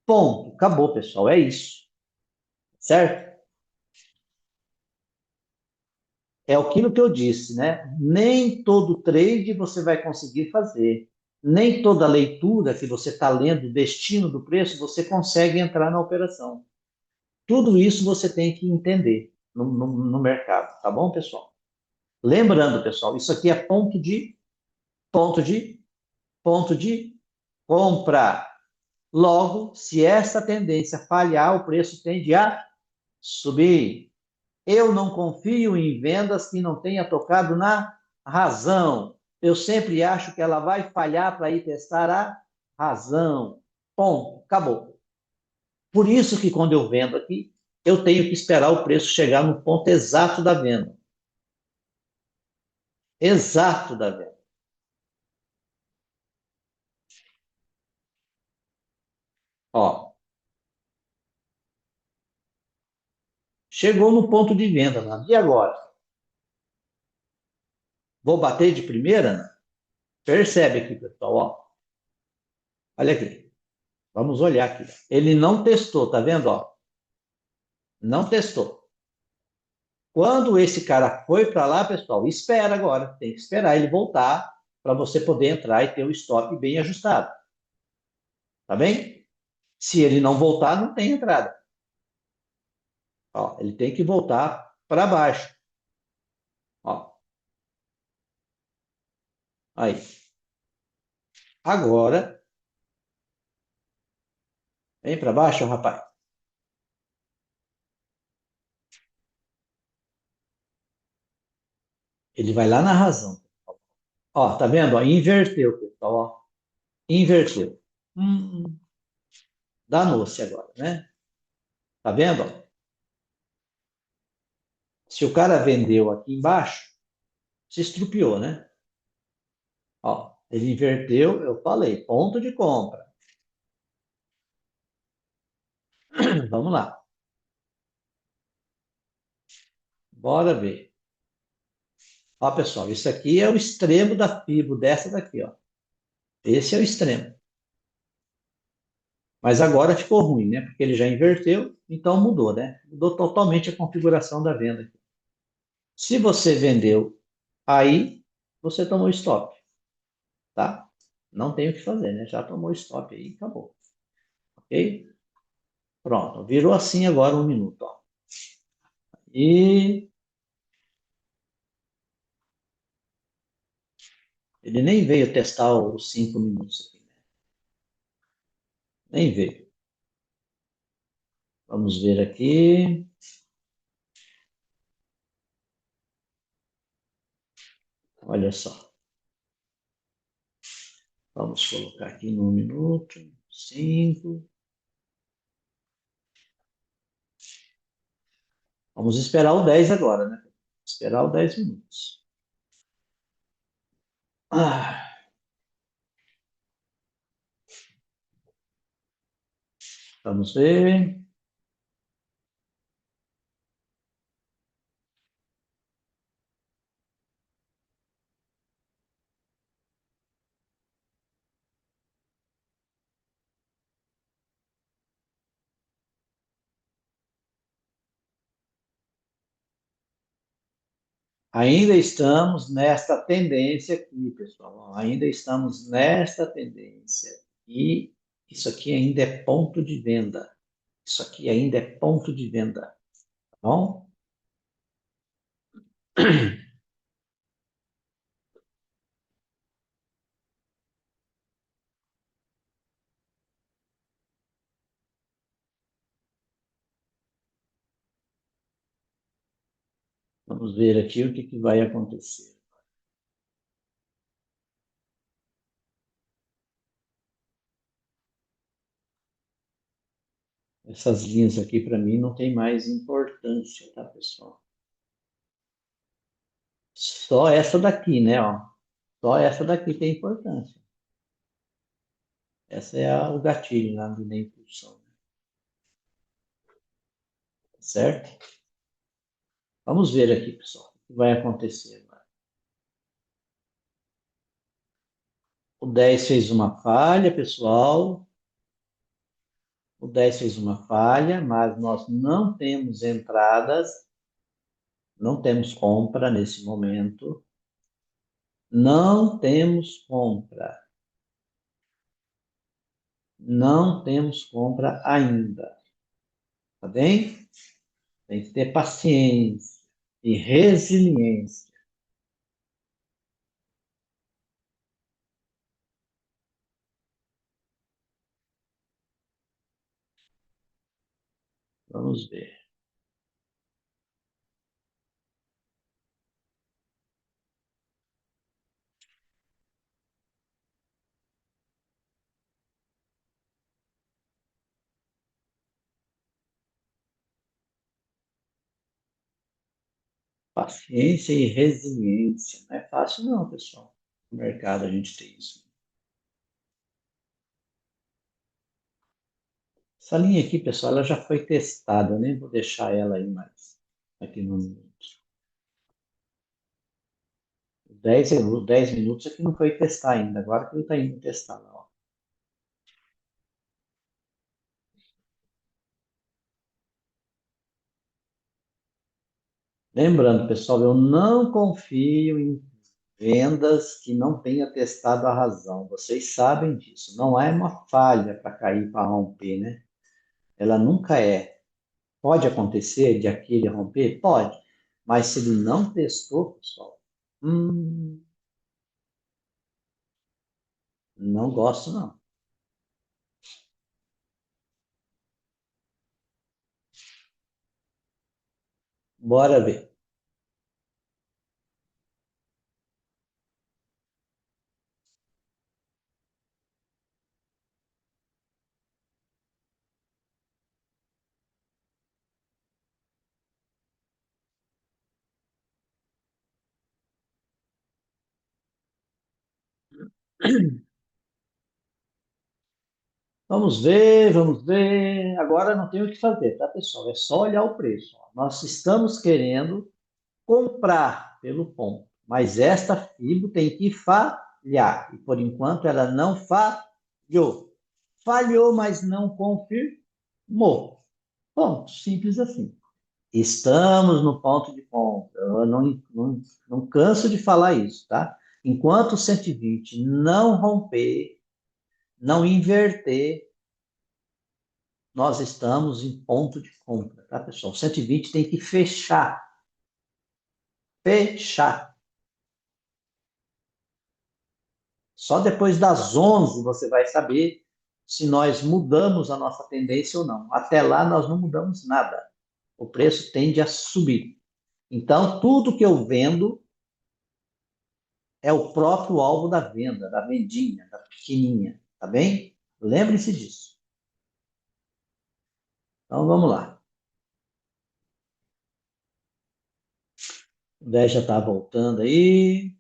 Ponto, acabou, pessoal, é isso, certo? É aquilo que eu disse, né? Nem todo trade você vai conseguir fazer. Nem toda leitura que você está lendo, o destino do preço, você consegue entrar na operação. Tudo isso você tem que entender no mercado, tá bom, pessoal? Lembrando, pessoal, isso aqui é ponto de, ponto de compra. Logo, se essa tendência falhar, o preço tende a subir. Eu não confio em vendas que não tenha tocado na razão. Eu sempre acho que ela vai falhar para ir testar a razão. Ponto. Acabou. Por isso que quando eu vendo aqui, eu tenho que esperar o preço chegar no ponto exato da venda. Exato da venda. Ó, chegou no ponto de venda, mano. E agora? Vou bater de primeira? Né? Percebe aqui, pessoal, ó. Olha aqui. Vamos olhar aqui. Ele não testou, tá vendo, ó? Não testou. Quando esse cara foi para lá, pessoal, espera agora. Tem que esperar ele voltar para você poder entrar e ter o stop bem ajustado. Tá bem? Se ele não voltar, não tem entrada. Ó, ele tem que voltar para baixo. Ó, aí. Agora, vem para baixo, rapaz. Ele vai lá na razão. Ó, tá vendo? Ó, inverteu, pessoal. Ó, inverteu. Hum, danou-se agora, né? Tá vendo? Ó? Se o cara vendeu aqui embaixo, se estrupiou, né? Ó, ele inverteu, eu falei, ponto de compra. Vamos lá, bora ver. Ó, pessoal, isso aqui é o extremo da fibra dessa daqui, ó. Esse é o extremo. Mas agora ficou ruim, né? Porque ele já inverteu, então mudou, né? Mudou totalmente a configuração da venda. Se você vendeu aí, você tomou stop, tá? Não tem o que fazer, né? Já tomou stop aí, acabou. Ok? Pronto, virou assim agora um minuto, ó. E ele nem veio testar os 5 minutos aqui, né? Nem veio. Vamos ver aqui. Olha só. Vamos colocar aqui no 1 minuto. 5. Vamos esperar o 10 agora, né? Esperar o 10 minutos. Ah, vamos ver. Ainda estamos nesta tendência aqui, pessoal. Ainda estamos nesta tendência. E isso aqui ainda é ponto de venda. Isso aqui ainda é ponto de venda. Tá bom? Vamos ver aqui o que, que vai acontecer. Essas linhas aqui, para mim, não tem mais importância, tá, pessoal? Só essa daqui, né, ó. Só essa daqui tem importância. Essa é o gatilho lá da impulsão, certo? Vamos ver aqui, pessoal, o que vai acontecer agora. O 10 fez uma falha, pessoal. O 10 fez uma falha, mas nós não temos entradas, não temos compra nesse momento. Não temos compra. Não temos compra ainda. Tá bem? Tem que ter paciência e resiliência. Vamos ver. Paciência e resiliência. Não é fácil, não, pessoal. No mercado a gente tem isso. Essa linha aqui, pessoal, ela já foi testada. Eu nem vou deixar ela aí mais. Aqui no 10 minutos aqui não foi testar ainda. Agora que ele está indo testar lá, ó. Lembrando, pessoal, eu não confio em vendas que não tenha testado a razão. Vocês sabem disso. Não é uma falha para cair, para romper, né? Ela nunca é. Pode acontecer de aquele romper? Pode. Mas se ele não testou, pessoal, não gosto, não. Bora ver. Vamos ver, vamos ver. Agora não tem o que fazer, tá, pessoal? É só olhar o preço. Ó. Nós estamos querendo comprar pelo ponto, mas esta fibra tem que falhar. E por enquanto ela não falhou. Falhou, mas não confirmou. Ponto, simples assim. Estamos no ponto de compra. Eu não canso de falar isso, tá? Enquanto o 120 não romper, não inverter, nós estamos em ponto de compra, tá, pessoal? O 120 tem que fechar. Fechar. Só depois das 11 você vai saber se nós mudamos a nossa tendência ou não. Até lá nós não mudamos nada. O preço tende a subir. Então, tudo que eu vendo é o próprio alvo da venda, da vendinha, da pequenininha, tá bem? Lembre-se disso. Então, vamos lá. O 10 já está voltando aí.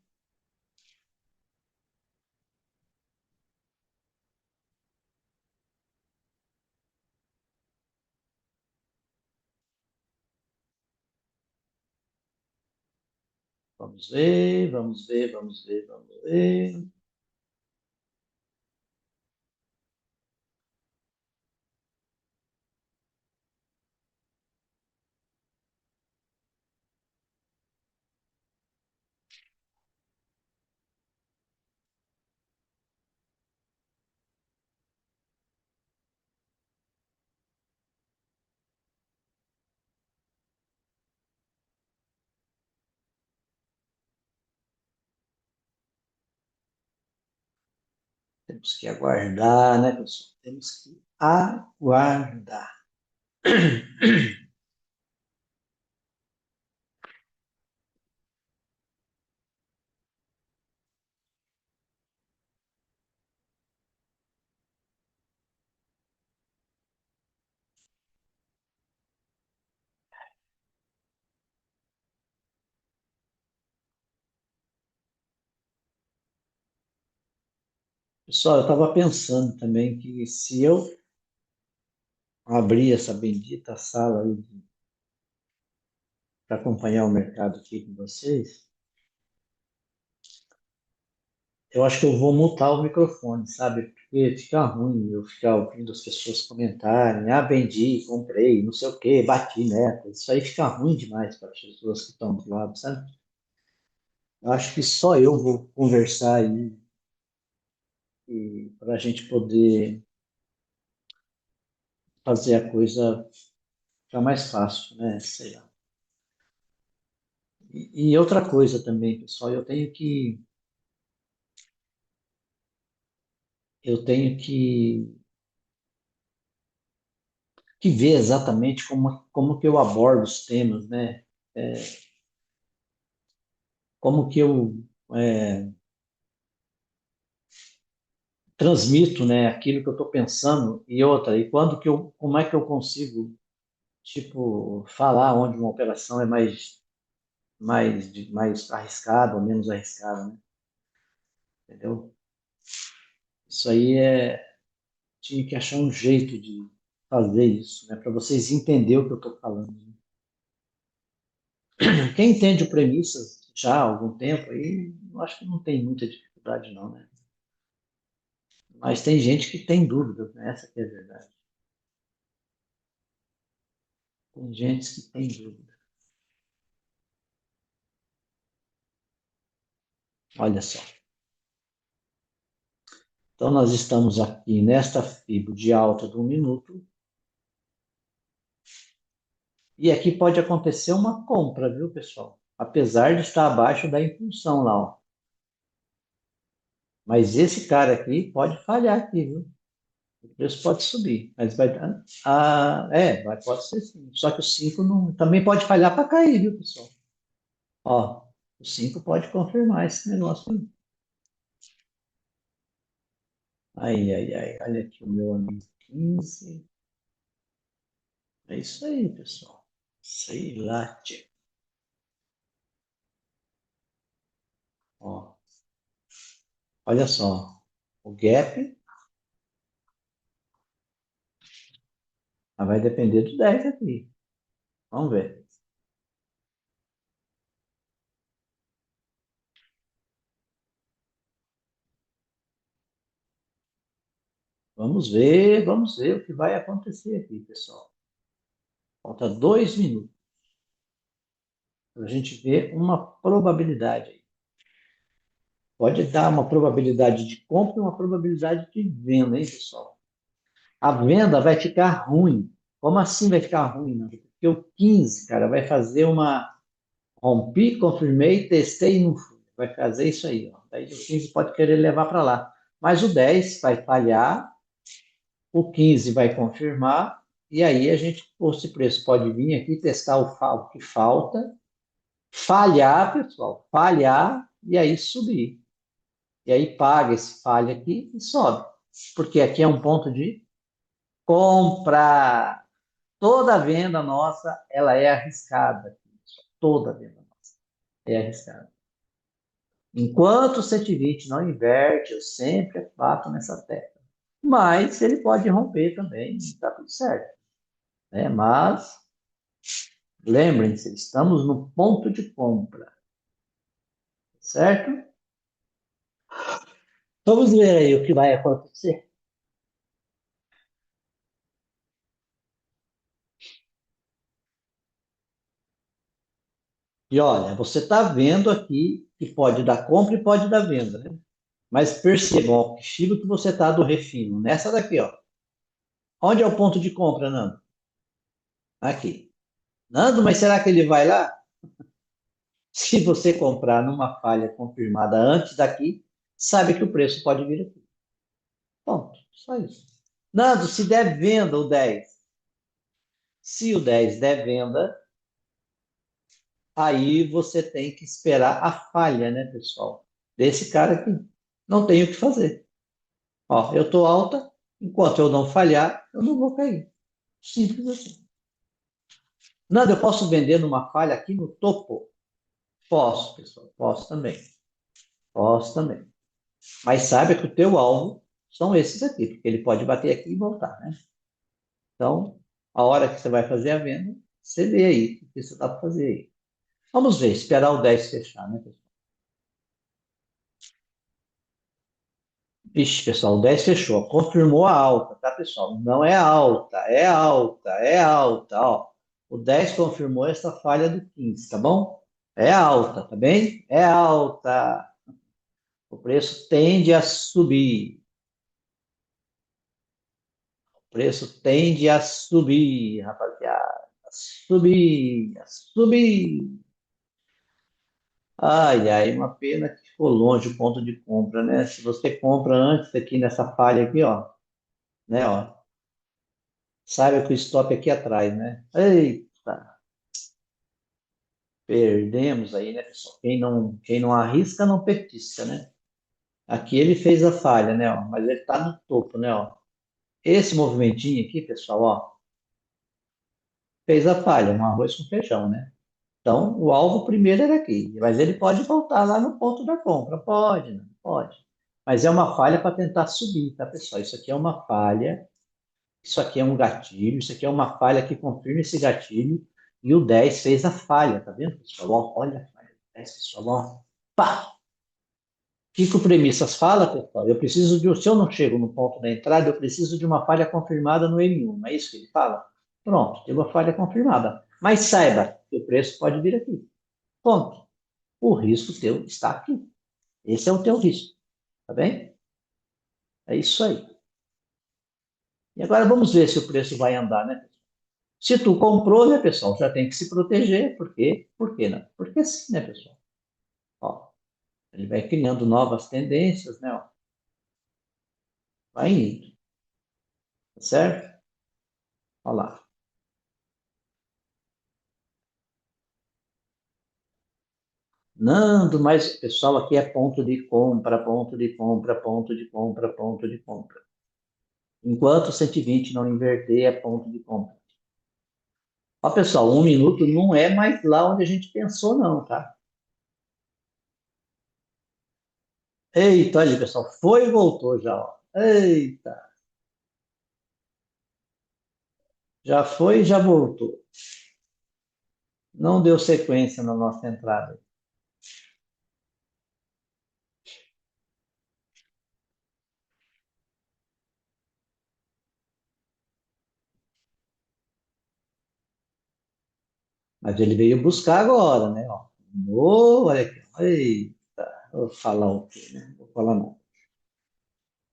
Vamos ver, vamos ver, vamos ver, vamos ver. Temos que aguardar, né, pessoal? Temos que aguardar. Pessoal, eu estava pensando também que se eu abrir essa bendita sala para acompanhar o mercado aqui com vocês, eu acho que eu vou mutar o microfone, sabe? Porque fica ruim eu ficar ouvindo as pessoas comentarem, ah, vendi, comprei, não sei o quê, bati meta. Isso aí fica ruim demais para as pessoas que estão do lado, sabe? Eu acho que só eu vou conversar aí e para a gente poder fazer a coisa fica mais fácil, né? Sei lá. E outra coisa também, pessoal, eu tenho que ver exatamente como que eu abordo os temas, né? É, como que eu é, transmito, né, aquilo que eu estou pensando e outra, e como é que eu consigo, tipo, falar onde uma operação é mais arriscada ou menos arriscada, né? Entendeu? Isso aí tinha que achar um jeito de fazer isso, né, para vocês entenderem o que eu estou falando. Quem entende o premissas já há algum tempo aí, eu acho que não tem muita dificuldade não, né? Mas tem gente que tem dúvidas, né? Essa que é a verdade. Tem gente que tem dúvida. Olha só. Então, nós estamos aqui nesta fibra de alta de 1 minuto. E aqui pode acontecer uma compra, viu, pessoal? Apesar de estar abaixo da impulsão lá, ó. Mas esse cara aqui pode falhar aqui, viu? O preço pode subir, mas vai dar. Pode ser sim. Só que o 5 não, também pode falhar para cair, viu, pessoal? Ó, o 5 pode confirmar esse negócio aí. Ai, ai, ai, olha aqui o meu amigo 15. É isso aí, pessoal. Sei lá, tchê. Ó, olha só. O gap vai depender do 10 aqui. Vamos ver. Vamos ver o que vai acontecer aqui, pessoal. Falta 2 minutos para a gente ver uma probabilidade aí. Pode dar uma probabilidade de compra e uma probabilidade de venda, hein, pessoal? A venda vai ficar ruim. Como assim vai ficar ruim, não? Porque o 15, cara, vai fazer uma rompi, confirmei, testei e não fui. Vai fazer isso aí, ó. Daí o 15 pode querer levar para lá. Mas o 10 vai falhar, o 15 vai confirmar, e aí a gente, esse preço pode vir aqui testar o que falta, falhar, pessoal, falhar, e aí subir. E aí paga esse falha aqui e sobe. Porque aqui é um ponto de compra. Toda venda nossa, ela é arriscada. Toda venda nossa é arriscada. Enquanto o 120 não inverte, eu sempre bato nessa tecla. Mas ele pode romper também, está tudo certo. Né? Mas lembrem-se, estamos no ponto de compra, certo? Vamos ver aí o que vai acontecer. E olha, você está vendo aqui que pode dar compra e pode dar venda, né? Mas percebam, ó, que estilo que você está do refino. Nessa daqui, ó. Onde é o ponto de compra, Nando? Aqui. Nando, mas será que ele vai lá? Se você comprar numa falha confirmada antes daqui, sabe que o preço pode vir aqui. Ponto. Só isso. Nando, se der venda o 10, se o 10 der venda, aí você tem que esperar a falha, né, pessoal? Desse cara aqui. Não tenho o que fazer. Ó, eu estou alta, enquanto eu não falhar, eu não vou cair. Simples assim. Nando, eu posso vender numa falha aqui no topo? Posso, pessoal. Posso também. Posso também. Mas saiba que o teu alvo são esses aqui, porque ele pode bater aqui e voltar, né? Então, a hora que você vai fazer a venda, você vê aí o que você dá para fazer aí. Vamos ver, esperar o 10 fechar, né, pessoal? Vixe, pessoal, o 10 fechou. Confirmou a alta, tá, pessoal? Não é alta, é alta, é alta, ó. O 10 confirmou essa falha do 15, tá bom? É alta, tá bem? É alta. O preço tende a subir. O preço tende a subir, rapaziada. subir, a subir. Ai, ai, uma pena que ficou longe o ponto de compra, né? Se você compra antes aqui nessa falha aqui, ó, né, ó, saiba que o stop aqui atrás, né? Eita, perdemos aí, né, pessoal? Quem não arrisca, não petisca, né? Aqui ele fez a falha, né, ó, mas ele tá no topo, né, ó. Esse movimentinho aqui, pessoal, ó, fez a falha, um arroz com feijão, né? Então, o alvo primeiro era aqui, mas ele pode voltar lá no ponto da compra, pode, não pode. Mas é uma falha para tentar subir, tá, pessoal? Isso aqui é uma falha, isso aqui é um gatilho, isso aqui é uma falha que confirma esse gatilho, e o 10 fez a falha, tá vendo, pessoal? Ó, olha a falha do 10, pessoal, ó. Pá! O que que o Premissas fala, pessoal? Eu preciso de, se eu não chego no ponto da entrada, eu preciso de uma falha confirmada no M1, não é isso que ele fala? Pronto, teve uma falha confirmada. Mas saiba que o preço pode vir aqui. Ponto. O risco teu está aqui. Esse é o teu risco, tá bem? É isso aí. E agora vamos ver se o preço vai andar, né? Se tu comprou, né, pessoal, já tem que se proteger. Por quê? Por quê não? Porque sim, né, pessoal? Ó, ele vai criando novas tendências, né? Ó, vai indo, tá certo? Olha lá. Nando, mas pessoal, aqui é ponto de compra, ponto de compra, ponto de compra, ponto de compra. Enquanto o 120 não inverter, é ponto de compra. Ó, pessoal, 1 minuto não é mais lá onde a gente pensou, não, tá? Eita, olha, pessoal, foi e voltou já, ó. Eita, já foi e já voltou. Não deu sequência na nossa entrada. Mas ele veio buscar agora, né? Ó. Olha aqui. Eita, vou falar o quê, né? Vou falar não.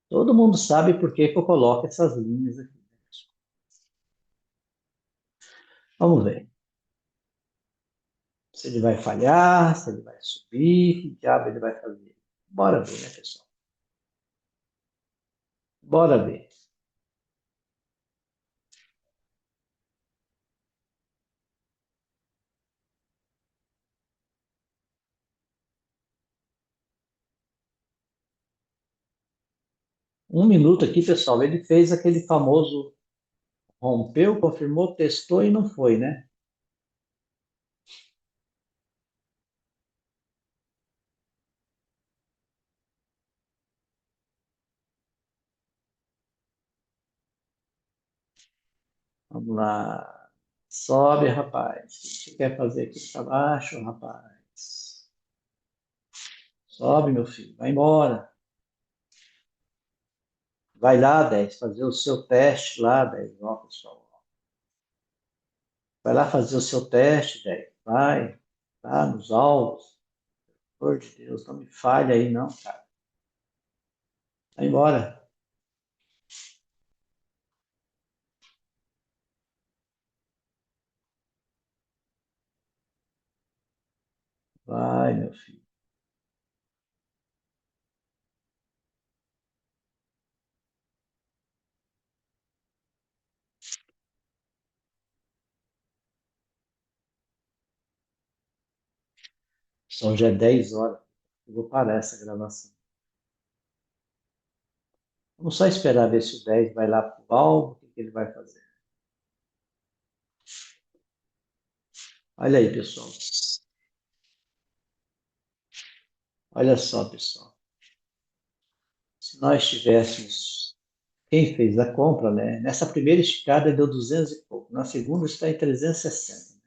Todo mundo sabe por que que eu coloco essas linhas aqui. Vamos ver. Se ele vai falhar, se ele vai subir, que diabo ele vai fazer. Bora ver, né, pessoal? Bora ver. 1 minuto aqui, pessoal. Ele fez aquele famoso rompeu, confirmou, testou e não foi, né? Vamos lá. Sobe, rapaz. O que você quer fazer aqui para baixo, rapaz? Sobe, meu filho. Vai embora. Vai lá, 10, fazer o seu teste lá, 10. Ó, pessoal. Vai lá fazer o seu teste, 10. Vai. Tá nos alvos. Pelo amor de Deus, não me falhe aí, não, cara. Vai embora. Vai, meu filho. São já 10 horas. Eu vou parar essa gravação. Vamos só esperar ver se o 10 vai lá pro alvo, o que que ele vai fazer. Olha aí, pessoal. Olha só, pessoal. Se nós tivéssemos, quem fez a compra, né? Nessa primeira esticada deu 200 e pouco, na segunda está em 360.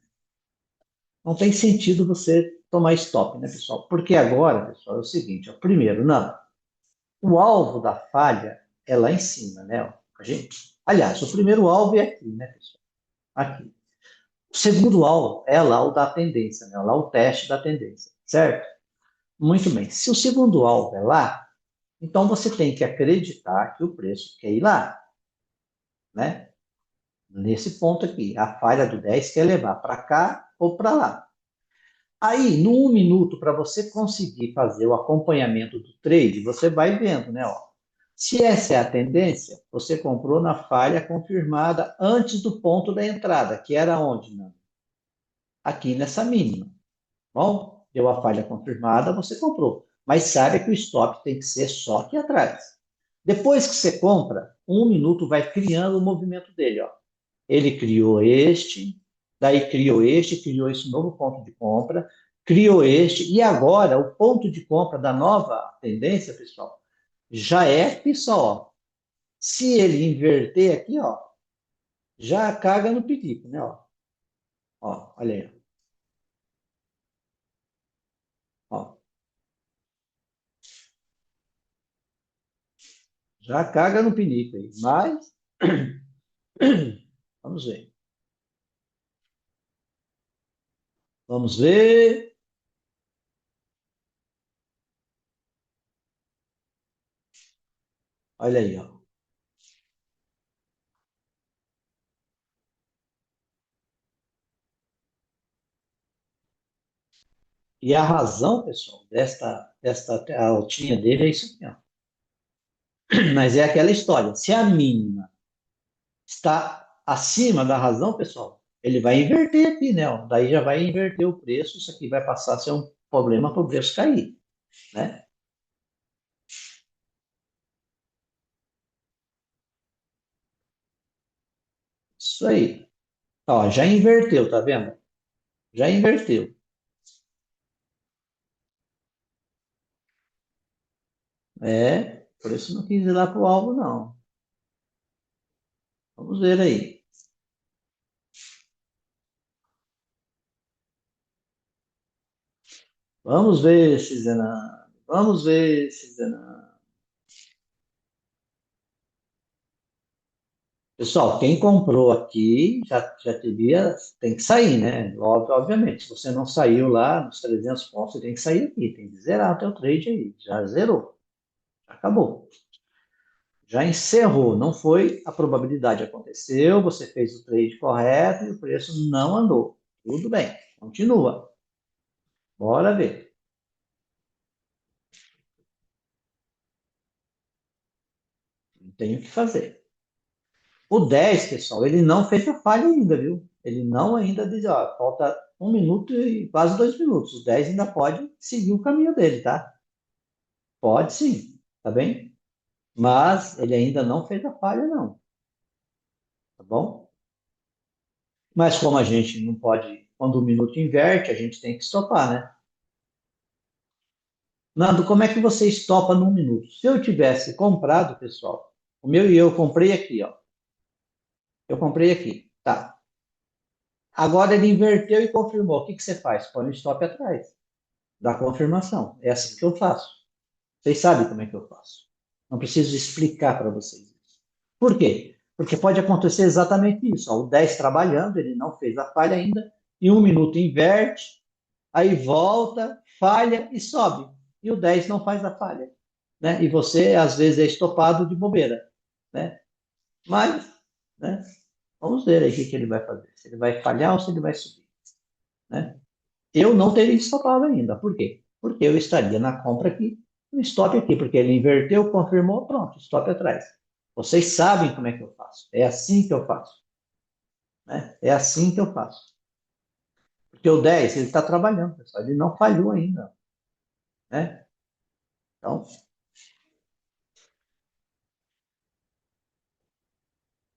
Não tem sentido você tomar stop, né, pessoal? Porque agora, pessoal, é o seguinte, ó, primeiro, não, o alvo da falha é lá em cima, né? Ó, a gente, aliás, o primeiro alvo é aqui, né, pessoal? Aqui. O segundo alvo é lá o da tendência, né? Lá o teste da tendência, certo? Muito bem. Se o segundo alvo é lá, então você tem que acreditar que o preço quer ir lá, né? Nesse ponto aqui, a falha do 10 quer levar para cá ou para lá. Aí, no 1 minuto, para você conseguir fazer o acompanhamento do trade, você vai vendo, né? Ó, se essa é a tendência, você comprou na falha confirmada antes do ponto da entrada, que era onde, né? Aqui nessa mínima. Bom, deu a falha confirmada, você comprou. Mas saiba que o stop tem que ser só aqui atrás. Depois que você compra, 1 minuto vai criando o movimento dele. Ó. Ele criou este, daí criou esse novo ponto de compra, criou este, e agora o ponto de compra da nova tendência, pessoal, já é aqui só. Ó. Se ele inverter aqui, ó, já caga no pedido, né? Ó, olha aí. Ó, já caga no pinico aí. Mas, vamos ver. Vamos ver. Olha aí, ó. E a razão, pessoal, desta altinha dele é isso aqui, ó. Mas é aquela história. Se a mínima está acima da razão, pessoal, ele vai inverter aqui, né? Ó. Daí já vai inverter o preço. Isso aqui vai passar a ser um problema para o preço cair, né? Isso aí. Ó, já inverteu, tá vendo? Já inverteu. É, por isso não quis ir lá para o alvo, não. Vamos ver aí. Vamos ver, Zenando. Vamos ver, Zenando. Pessoal, quem comprou aqui já teria, tem que sair, né? Obviamente, se você não saiu lá nos 300 pontos, você tem que sair aqui, tem que zerar o teu trade aí. Já zerou, já acabou. Já encerrou, não foi a probabilidade aconteceu, você fez o trade correto e o preço não andou. Tudo bem, continua. Bora ver. Não tem o que fazer. O 10, pessoal, ele não fez a falha ainda, viu? Ele não ainda diz, ó, falta 1 minuto e quase 2 minutos. O 10 ainda pode seguir o caminho dele, tá? Pode sim, tá bem? Mas ele ainda não fez a falha, não, tá bom? Mas como a gente não pode, quando o minuto inverte, a gente tem que estopar, né? Nando, como é que você estopa num minuto? Se eu tivesse comprado, pessoal, o meu e eu comprei aqui, ó. Eu comprei aqui, tá? Agora ele inverteu e confirmou. O que que você faz? Põe o stop atrás da confirmação. É assim que eu faço. Vocês sabem como é que eu faço. Não preciso explicar para vocês isso. Por quê? Porque pode acontecer exatamente isso. Ó, o 10 trabalhando, ele não fez a falha ainda, e 1 minuto inverte, aí volta, falha e sobe. E o 10 não faz a falha. Né? E você, às vezes, é estopado de bobeira. Né? Mas, né? Vamos ver aí o que, que ele vai fazer. Se ele vai falhar ou se ele vai subir. Né? Eu não teria estopado ainda. Por quê? Porque eu estaria na compra aqui, no stop aqui, porque ele inverteu, confirmou, pronto, stop atrás. Vocês sabem como é que eu faço. É assim que eu faço. Né? É assim que eu faço. Porque o 10 ele está trabalhando, pessoal. Ele não falhou ainda. Né? Então,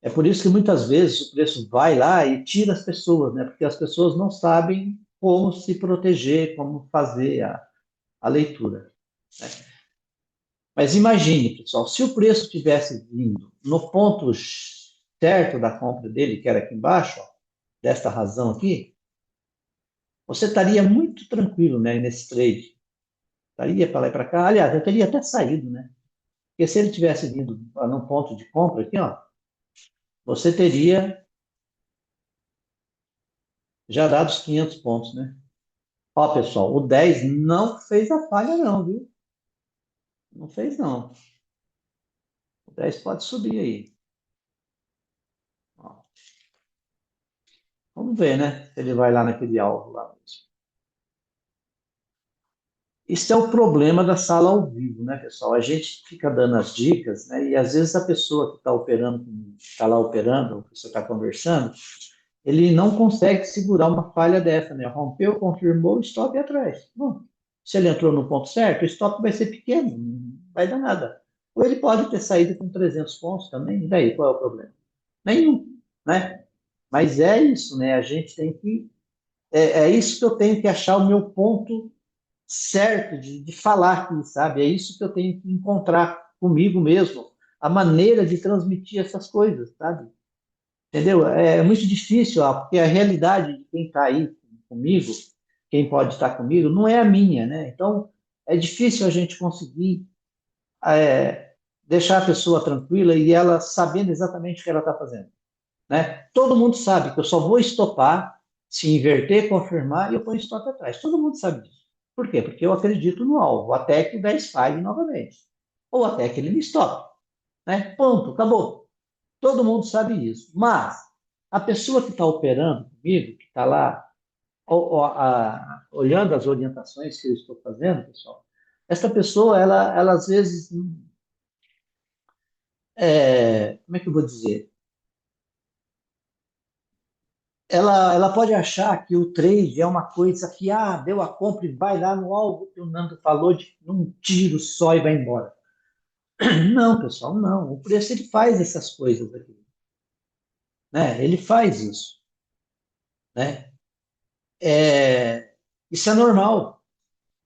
é por isso que muitas vezes o preço vai lá e tira as pessoas, né? Porque as pessoas não sabem como se proteger, como fazer a leitura. Né? Mas imagine, pessoal, se o preço tivesse vindo no ponto certo da compra dele, que era aqui embaixo, ó, desta razão aqui, você estaria muito tranquilo, né, nesse trade. Estaria para lá e para cá. Aliás, eu teria até saído, né? Porque se ele tivesse vindo num ponto de compra aqui, ó, você teria já dado os 500 pontos, né? Ó, pessoal, o 10 não fez a falha, não, viu? Não fez, não. O 10 pode subir aí. Ó. Vamos ver, né? Se ele vai lá naquele alvo lá mesmo. Isso é o problema da sala ao vivo, né, pessoal? A gente fica dando as dicas, né? E às vezes a pessoa que está operando, está lá operando, a pessoa está conversando, ele não consegue segurar uma falha dessa, né? Rompeu, confirmou, o stop é atrás. Bom, se ele entrou no ponto certo, o stop vai ser pequeno, não vai dar nada. Ou ele pode ter saído com 300 pontos também, e daí qual é o problema? Nenhum, né? Mas é isso, né? A gente tem que. É isso que eu tenho que achar o meu ponto certo de falar aqui, sabe? É isso que eu tenho que encontrar comigo mesmo, a maneira de transmitir essas coisas, sabe? Entendeu? É muito difícil, ó, porque a realidade de quem está aí comigo, quem pode estar comigo, não é a minha, né? Então, é difícil a gente conseguir deixar a pessoa tranquila e ela sabendo exatamente o que ela está fazendo, né? Todo mundo sabe que eu só vou estopar se inverter, confirmar e eu ponho stop atrás. Todo mundo sabe disso. Por quê? Porque eu acredito no alvo, até que o 10 falhe novamente. Ou até que ele me stoppe, né? Ponto, acabou. Todo mundo sabe isso. Mas a pessoa que está operando comigo, que está lá olhando as orientações que eu estou fazendo, pessoal, essa pessoa, ela às vezes, como é que eu vou dizer? Ela pode achar que o trade é uma coisa que, deu a compra e vai lá no alvo que o Nando falou de um tiro só e vai embora. Não, pessoal, não. O preço ele faz essas coisas aqui, né? Ele faz isso, né? Isso é normal.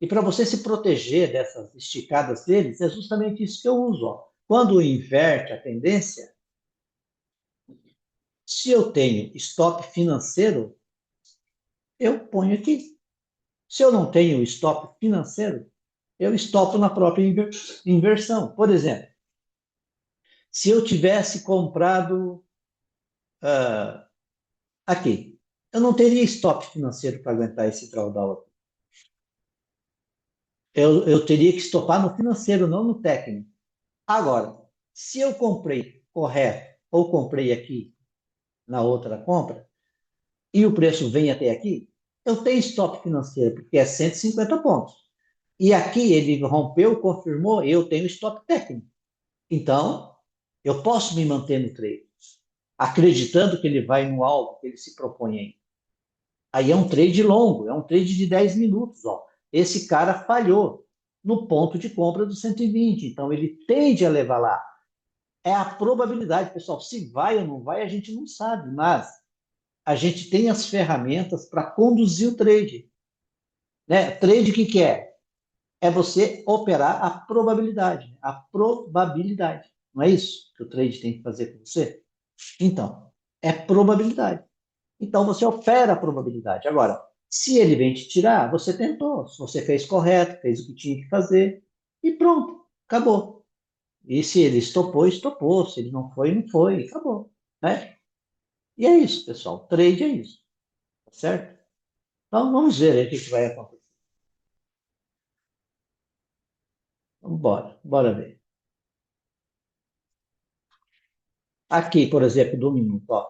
E para você se proteger dessas esticadas deles, é justamente isso que eu uso. Ó. Quando inverte a tendência, se eu tenho stop financeiro, eu ponho aqui. Se eu não tenho stop financeiro, eu estopo na própria inversão. Por exemplo, se eu tivesse comprado aqui, eu não teria stop financeiro para aguentar esse drawdown. Eu teria que estopar no financeiro, não no técnico. Agora, se eu comprei correto ou comprei aqui na outra compra e o preço vem até aqui, eu tenho stop financeiro, porque é 150 pontos. E aqui ele rompeu, confirmou, eu tenho stop técnico. Então, eu posso me manter no trade, acreditando que ele vai no alvo que ele se propõe aí. Aí é um trade longo, é um trade de 10 minutos. Ó. Esse cara falhou no ponto de compra do 120, então ele tende a levar lá. É a probabilidade, pessoal. Se vai ou não vai, a gente não sabe, mas a gente tem as ferramentas para conduzir o trade. Né? Trade o que, que é? É você operar a probabilidade. A probabilidade. Não é isso que o trade tem que fazer com você? Então, é probabilidade. Então, você opera a probabilidade. Agora, se ele vem te tirar, você tentou. Se você fez correto, fez o que tinha que fazer e pronto, acabou. E se ele estopou, estopou. Se ele não foi, não foi. Acabou. Né? E é isso, pessoal. Trade é isso. Tá certo? Então, vamos ver aí o que que vai acontecer. Vamos embora. Bora ver. Aqui, por exemplo, do minuto, ó.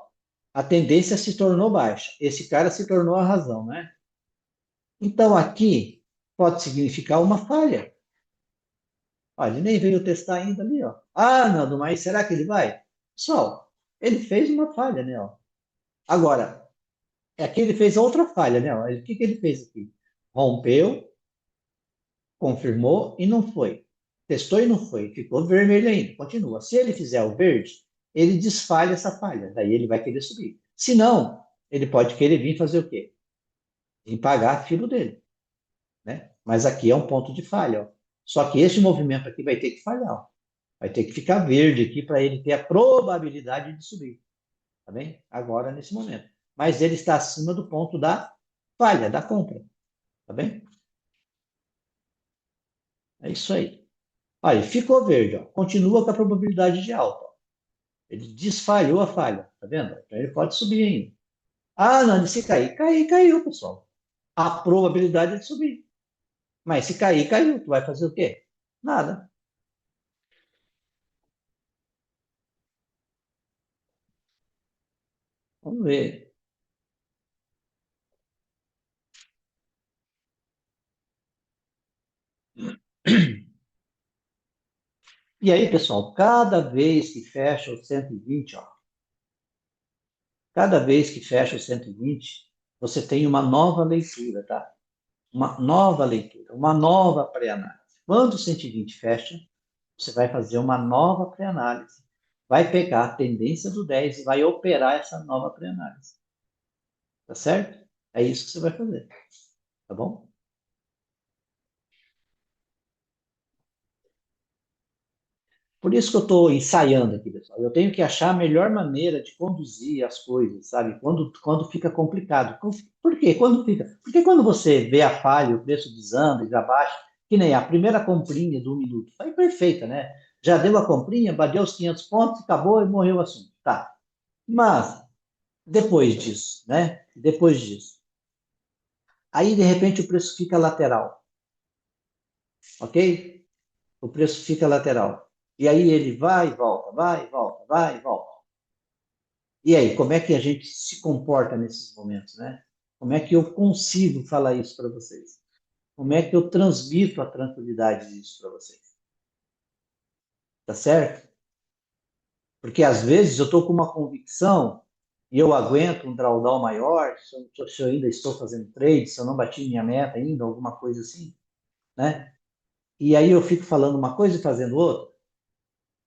A tendência se tornou baixa. Esse cara se tornou a razão, né? Então, aqui pode significar uma falha. Olha, ele nem veio testar ainda ali, ó. Nando, mas será que ele vai? Pessoal, ele fez uma falha, né? Ó. Agora, aqui ele fez outra falha, né? Ó. O que que ele fez aqui? Rompeu, confirmou e não foi. Testou e não foi. Ficou vermelho ainda. Continua. Se ele fizer o verde, ele desfalha essa falha. Daí ele vai querer subir. Se não, ele pode querer vir fazer o quê? Vir pagar aquilo dele, né? Mas aqui é um ponto de falha, ó. Só que esse movimento aqui vai ter que falhar, ó. Vai ter que ficar verde aqui para ele ter a probabilidade de subir, tá bem? Agora, nesse momento. Mas ele está acima do ponto da falha, da compra, tá bem? É isso aí. Aí, ficou verde, ó. Continua com a probabilidade de alta. Ó. Ele desfalhou a falha, tá vendo? Então ele pode subir ainda. Não, se cair, caiu, pessoal. A probabilidade é de subir. Mas se cair, caiu. Tu vai fazer o quê? Nada. Vamos ver. E aí, pessoal, cada vez que fecha o 120, ó, cada vez que fecha o 120, você tem uma nova leitura, tá? Uma nova leitura, uma nova pré-análise. Quando o 120 fecha, você vai fazer uma nova pré-análise. Vai pegar a tendência do 10 e vai operar essa nova pré-análise. Tá certo? É isso que você vai fazer. Tá bom? Por isso que eu estou ensaiando aqui, pessoal. Eu tenho que achar a melhor maneira de conduzir as coisas, sabe? Quando fica complicado. Por quê? Quando fica? Porque quando você vê a falha, o preço desanda e já baixa, que nem a primeira comprinha do 1 minuto, foi perfeita, né? Já deu a comprinha, bateu os 500 pontos, acabou e morreu o assunto. Tá. Mas, depois disso, né? Depois disso. Aí, de repente, o preço fica lateral, ok? O preço fica lateral. E aí ele vai e volta, vai e volta, vai e volta. E aí, como é que a gente se comporta nesses momentos, né? Como é que eu consigo falar isso para vocês? Como é que eu transmito a tranquilidade disso para vocês? Tá certo? Porque às vezes eu estou com uma convicção e eu aguento um drawdown maior, se eu ainda estou fazendo trade, se eu não bati minha meta ainda, alguma coisa assim, né? E aí eu fico falando uma coisa e fazendo outra.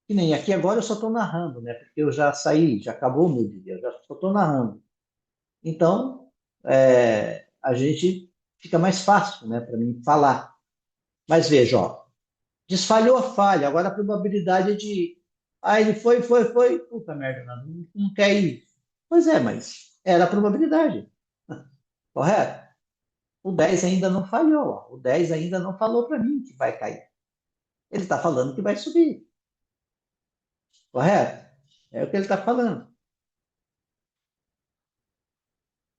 Que nem aqui agora eu só estou narrando, né? Porque eu já saí, já acabou o meu dia, eu já só estou narrando. Então, a gente fica mais fácil, né, para mim falar. Mas veja, ó, desfalhou a falha, agora a probabilidade é de. Ah, ele foi, puta merda, não quer ir. Pois é, mas era a probabilidade, correto? O 10 ainda não falhou, ó. O 10 ainda não falou para mim que vai cair. Ele está falando que vai subir, correto? É o que ele está falando.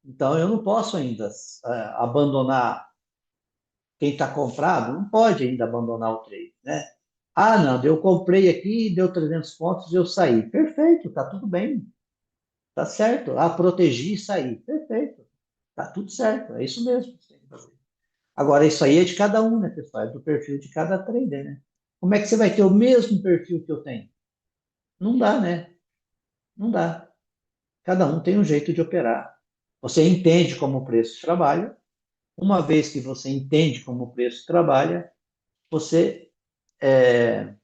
Então, eu não posso ainda abandonar quem está comprado, não pode ainda abandonar o trade, né? Ah, não, eu comprei aqui, deu 300 pontos e eu saí. Perfeito, tá tudo bem, tá certo. Ah, protegi e saí. Perfeito, tá tudo certo, é isso mesmo que você tem que fazer. Agora, isso aí é de cada um, né, pessoal? É do perfil de cada trader, né? Como é que você vai ter o mesmo perfil que eu tenho? Não dá, né? Não dá. Cada um tem um jeito de operar. Você entende como o preço trabalha. Uma vez que você entende como o preço trabalha, você é,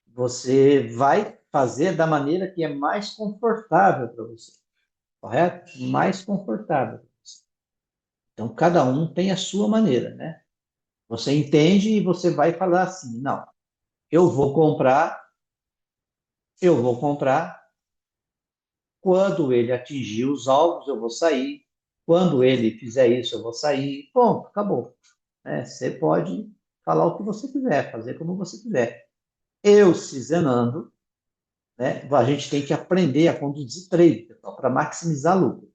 você vai fazer da maneira que é mais confortável para você, correto? Mais confortável. Então, cada um tem a sua maneira, né? Você entende e você vai falar assim, não, eu vou comprar, eu vou comprar, quando ele atingir os alvos, eu vou sair, quando ele fizer isso, eu vou sair, ponto, acabou. Você pode falar o que você quiser, fazer como você quiser. Eu, Cizenando, né? A gente tem que aprender a conduzir trade, para maximizar lucro.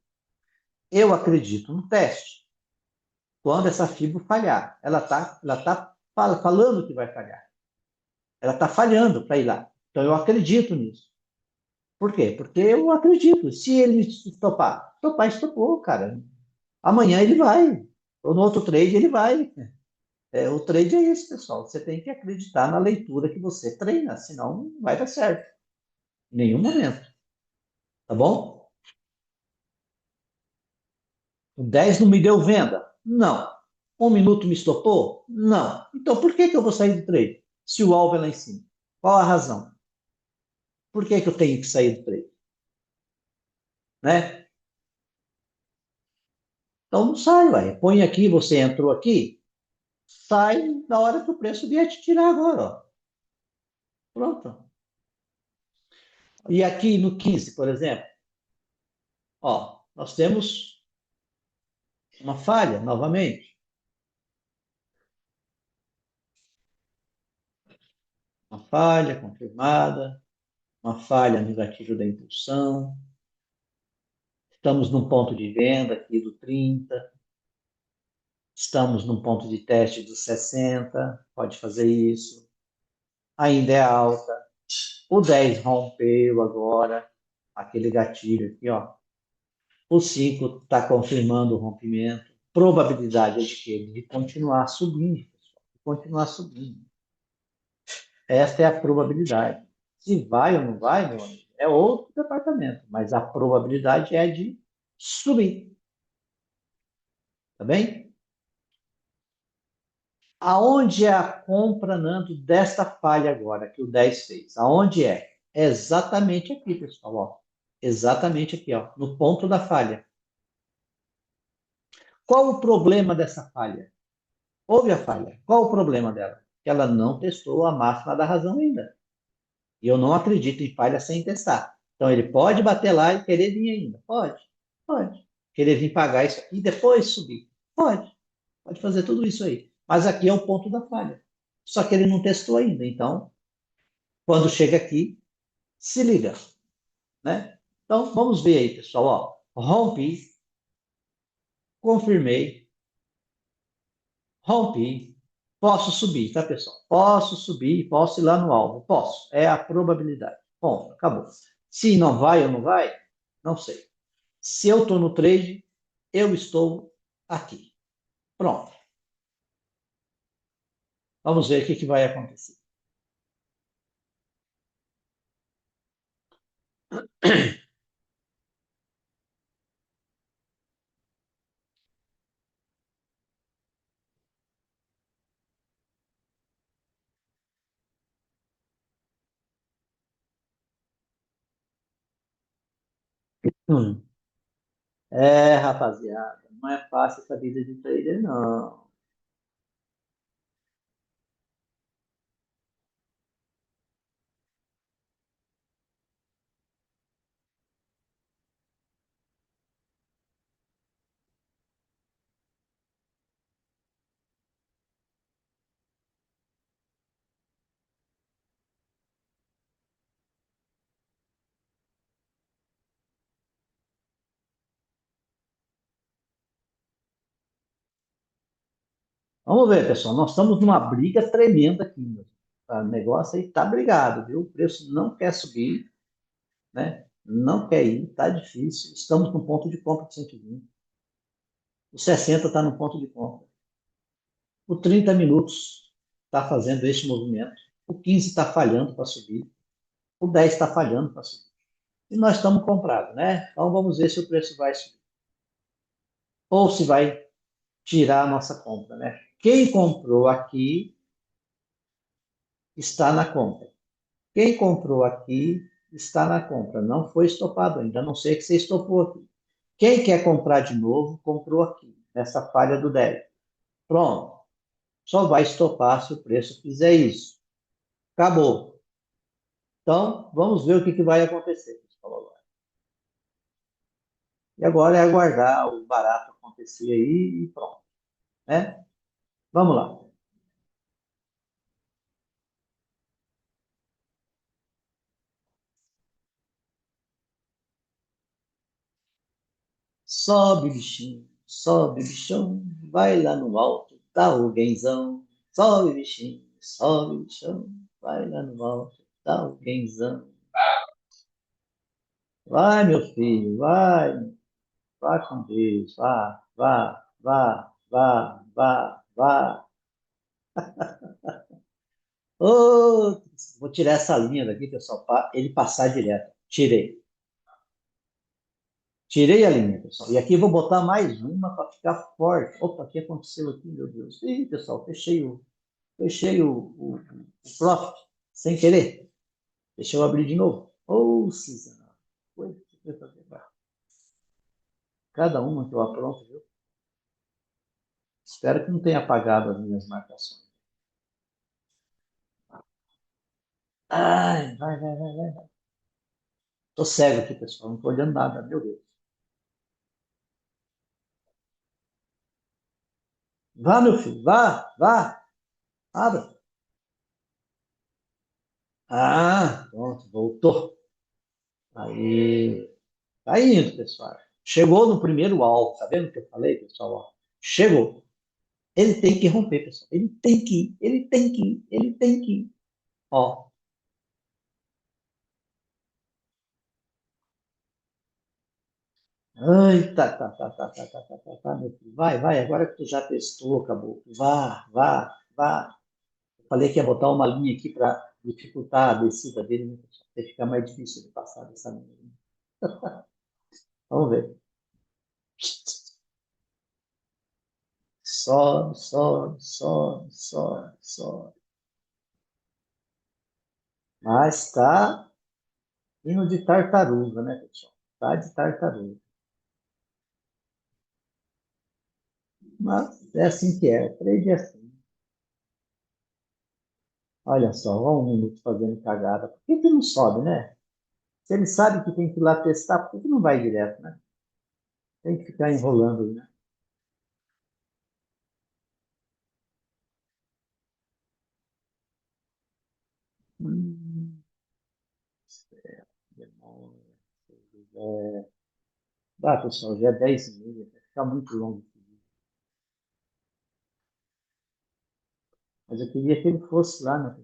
Eu acredito no teste. Quando essa fibra falhar, ela tá falando que vai falhar. Ela está falhando para ir lá. Então eu acredito nisso. Por quê? Porque eu acredito. Se ele estopar, estopou, cara. Amanhã ele vai. Ou no outro trade ele vai. O trade é esse, pessoal. Você tem que acreditar na leitura que você treina, senão não vai dar certo. Em nenhum momento. Tá bom? O 10 não me deu venda? Não. 1 minuto me estopou? Não. Então por que que eu vou sair do trade? Se o alvo é lá em cima. Qual a razão? Por que que eu tenho que sair do trade? Né? Então não sai, ué. Põe aqui, você entrou aqui, sai na hora que o preço vier te tirar agora, ó. Pronto. E aqui no 15, por exemplo, ó, nós temos uma falha novamente. Uma falha confirmada, uma falha negativa da impulsão. Estamos num ponto de venda aqui do 30. Estamos num ponto de teste dos 60, pode fazer isso. Ainda é alta. O 10 rompeu agora, aquele gatilho aqui, ó. O 5 está confirmando o rompimento. Probabilidade é de que ele continuar subindo, pessoal. De continuar subindo. Esta é a probabilidade. Se vai ou não vai, meu amigo, é outro departamento, mas a probabilidade é de subir, tá bem? Aonde é a compra, Nando, desta falha agora que o 10 fez? Aonde é? É exatamente aqui, pessoal, ó. Exatamente aqui, ó, no ponto da falha. Qual o problema dessa falha? Houve a falha. Qual o problema dela? Que ela não testou a máxima da razão ainda. E eu não acredito em falha sem testar. Então ele pode bater lá e querer vir ainda. Pode, pode. Querer vir pagar isso aqui e depois subir. Pode, pode fazer tudo isso aí. Mas aqui é o ponto da falha. Só que ele não testou ainda. Então, quando chega aqui, se liga, né? Então, vamos ver aí, pessoal. Ó, rompi, confirmei, rompi, posso subir, tá, pessoal? Posso subir, posso ir lá no alvo. Posso. É a probabilidade. Bom, acabou. Se não vai ou não vai, não sei. Se eu estou no trade, eu estou aqui. Pronto. Vamos ver o que vai acontecer. Hum. É, rapaziada, não é fácil essa vida de trader, não. Vamos ver, pessoal. Nós estamos numa briga tremenda aqui. Meu. O negócio aí tá brigado, viu? O preço não quer subir, né? Não quer ir, tá difícil. Estamos no ponto de compra de 120. O 60 está no ponto de compra. O 30 minutos está fazendo este movimento. O 15 está falhando para subir. O 10 está falhando para subir. E nós estamos comprados, né? Então vamos ver se o preço vai subir. Ou se vai tirar a nossa compra, né? Quem comprou aqui está na compra. Quem comprou aqui está na compra. Não foi estopado ainda, a não ser que você estopou aqui. Quem quer comprar de novo, comprou aqui, nessa falha do 10. Pronto. Só vai estopar se o preço fizer isso. Acabou. Então, vamos ver o que vai acontecer, pessoal, agora. E agora é aguardar o barato acontecer aí e pronto, né? Vamos lá. Sobe, bichinho, sobe, bichão, vai lá no alto, dá alguémzão. Sobe, bichinho, sobe, bichão, vai lá no alto, dá alguémzão. Vai, meu filho, vai, vá com Deus, vá, vá, vá, vá, vá, vá. Ô, vou tirar essa linha daqui, pessoal, para ele passar direto. Tirei. Tirei a linha, pessoal. E aqui vou botar mais uma para ficar forte. Opa, o que aconteceu aqui, meu Deus? Ih, pessoal, fechei o profit sem querer. Deixa eu abrir de novo. Ô, Cisana. Cada uma que eu apronto, viu? Espero que não tenha apagado as minhas marcações. Ai, vai. Tô cego aqui, pessoal. Não tô olhando nada, meu Deus. Vá, meu filho, vá. Abra. Ah, pronto, voltou. Aí, tá indo, pessoal. Chegou no primeiro alvo, tá vendo o que eu falei, pessoal? Ó, chegou. Ele tem que romper, pessoal. Ele tem que ir, ele tem que ir, ele tem que ir. Ó. Ai, tá, meu filho. Vai, agora que tu já testou, acabou. Vá. Eu falei que ia botar uma linha aqui dificultar a descida dele, né, pessoal? Vai ficar mais difícil de passar dessa linha. Vamos ver. Sobe, sobe, sobe, sobe, sobe. Mas está indo de tartaruga, né, pessoal? Está de tartaruga. Mas é assim que é. Trade é assim. Olha só, ó, 1 minuto fazendo cagada. Por que que não sobe, né? Se ele sabe que tem que ir lá testar, por que que não vai direto, né? Tem que ficar enrolando aí, né? Hum, demônio. É... Ah, pessoal, já é 10h30, vai ficar muito longo. Mas eu queria que ele fosse lá, né?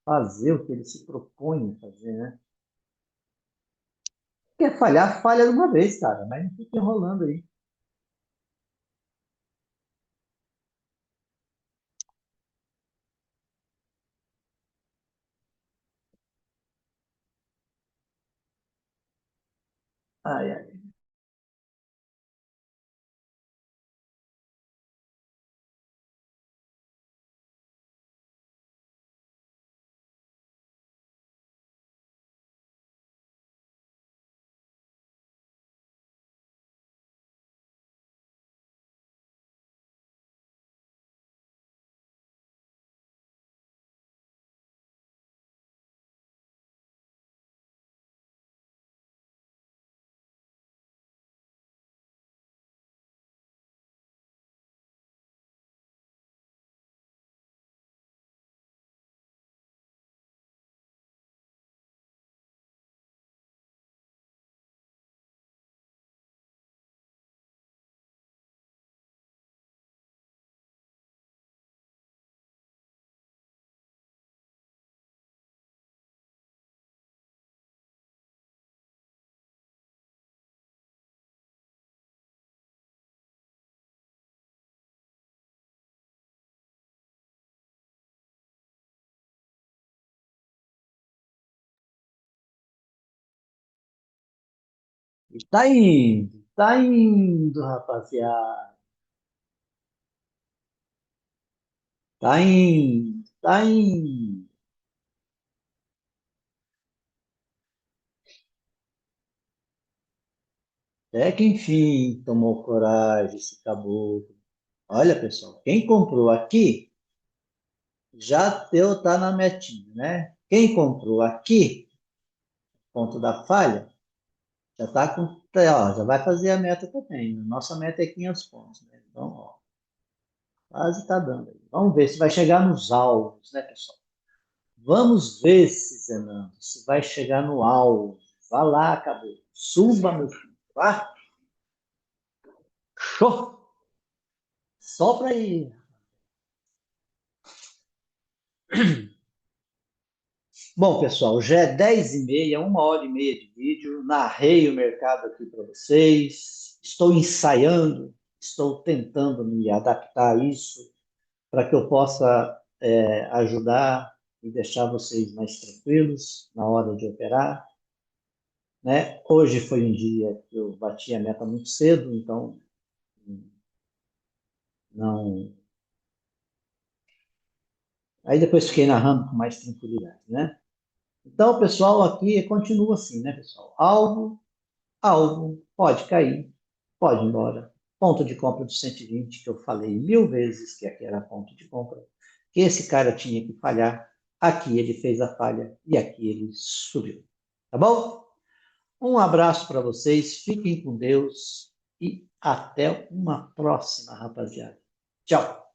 Fazer o que ele se propõe a fazer, né? Quer falhar, falha de uma vez, cara, mas não fica enrolando aí. Ai, ai. Tá indo, rapaziada. Tá indo, tá indo. Até que enfim tomou coragem esse caboclo. Olha, pessoal, quem comprou aqui já deu, tá na metinha, né? Quem comprou aqui, ponto da falha, já tá com, ó, já vai fazer a meta também. Nossa meta é 500 pontos, né? Então, ó, quase tá dando aí. Vamos ver se vai chegar nos alvos, né, pessoal? Vamos ver se Zenando, se vai chegar no alvo. Vá lá, caboclo. Suba, meu filho. Vá. Show! Sopra aí. Bom, pessoal, já é 10h30, 1 hora e meia de vídeo. Narrei o mercado aqui para vocês. Estou ensaiando, estou tentando me adaptar a isso para que eu possa ajudar e deixar vocês mais tranquilos na hora de operar, né? Hoje foi um dia que eu bati a meta muito cedo, então não. Aí depois fiquei narrando com mais tranquilidade, né? Então, pessoal, aqui continua assim, né, pessoal? Alvo, pode cair, pode ir embora. Ponto de compra de 120, que eu falei 1000 vezes que aqui era ponto de compra, que esse cara tinha que falhar. Aqui ele fez a falha e aqui ele subiu. Tá bom? Um abraço para vocês, fiquem com Deus e até uma próxima, rapaziada. Tchau.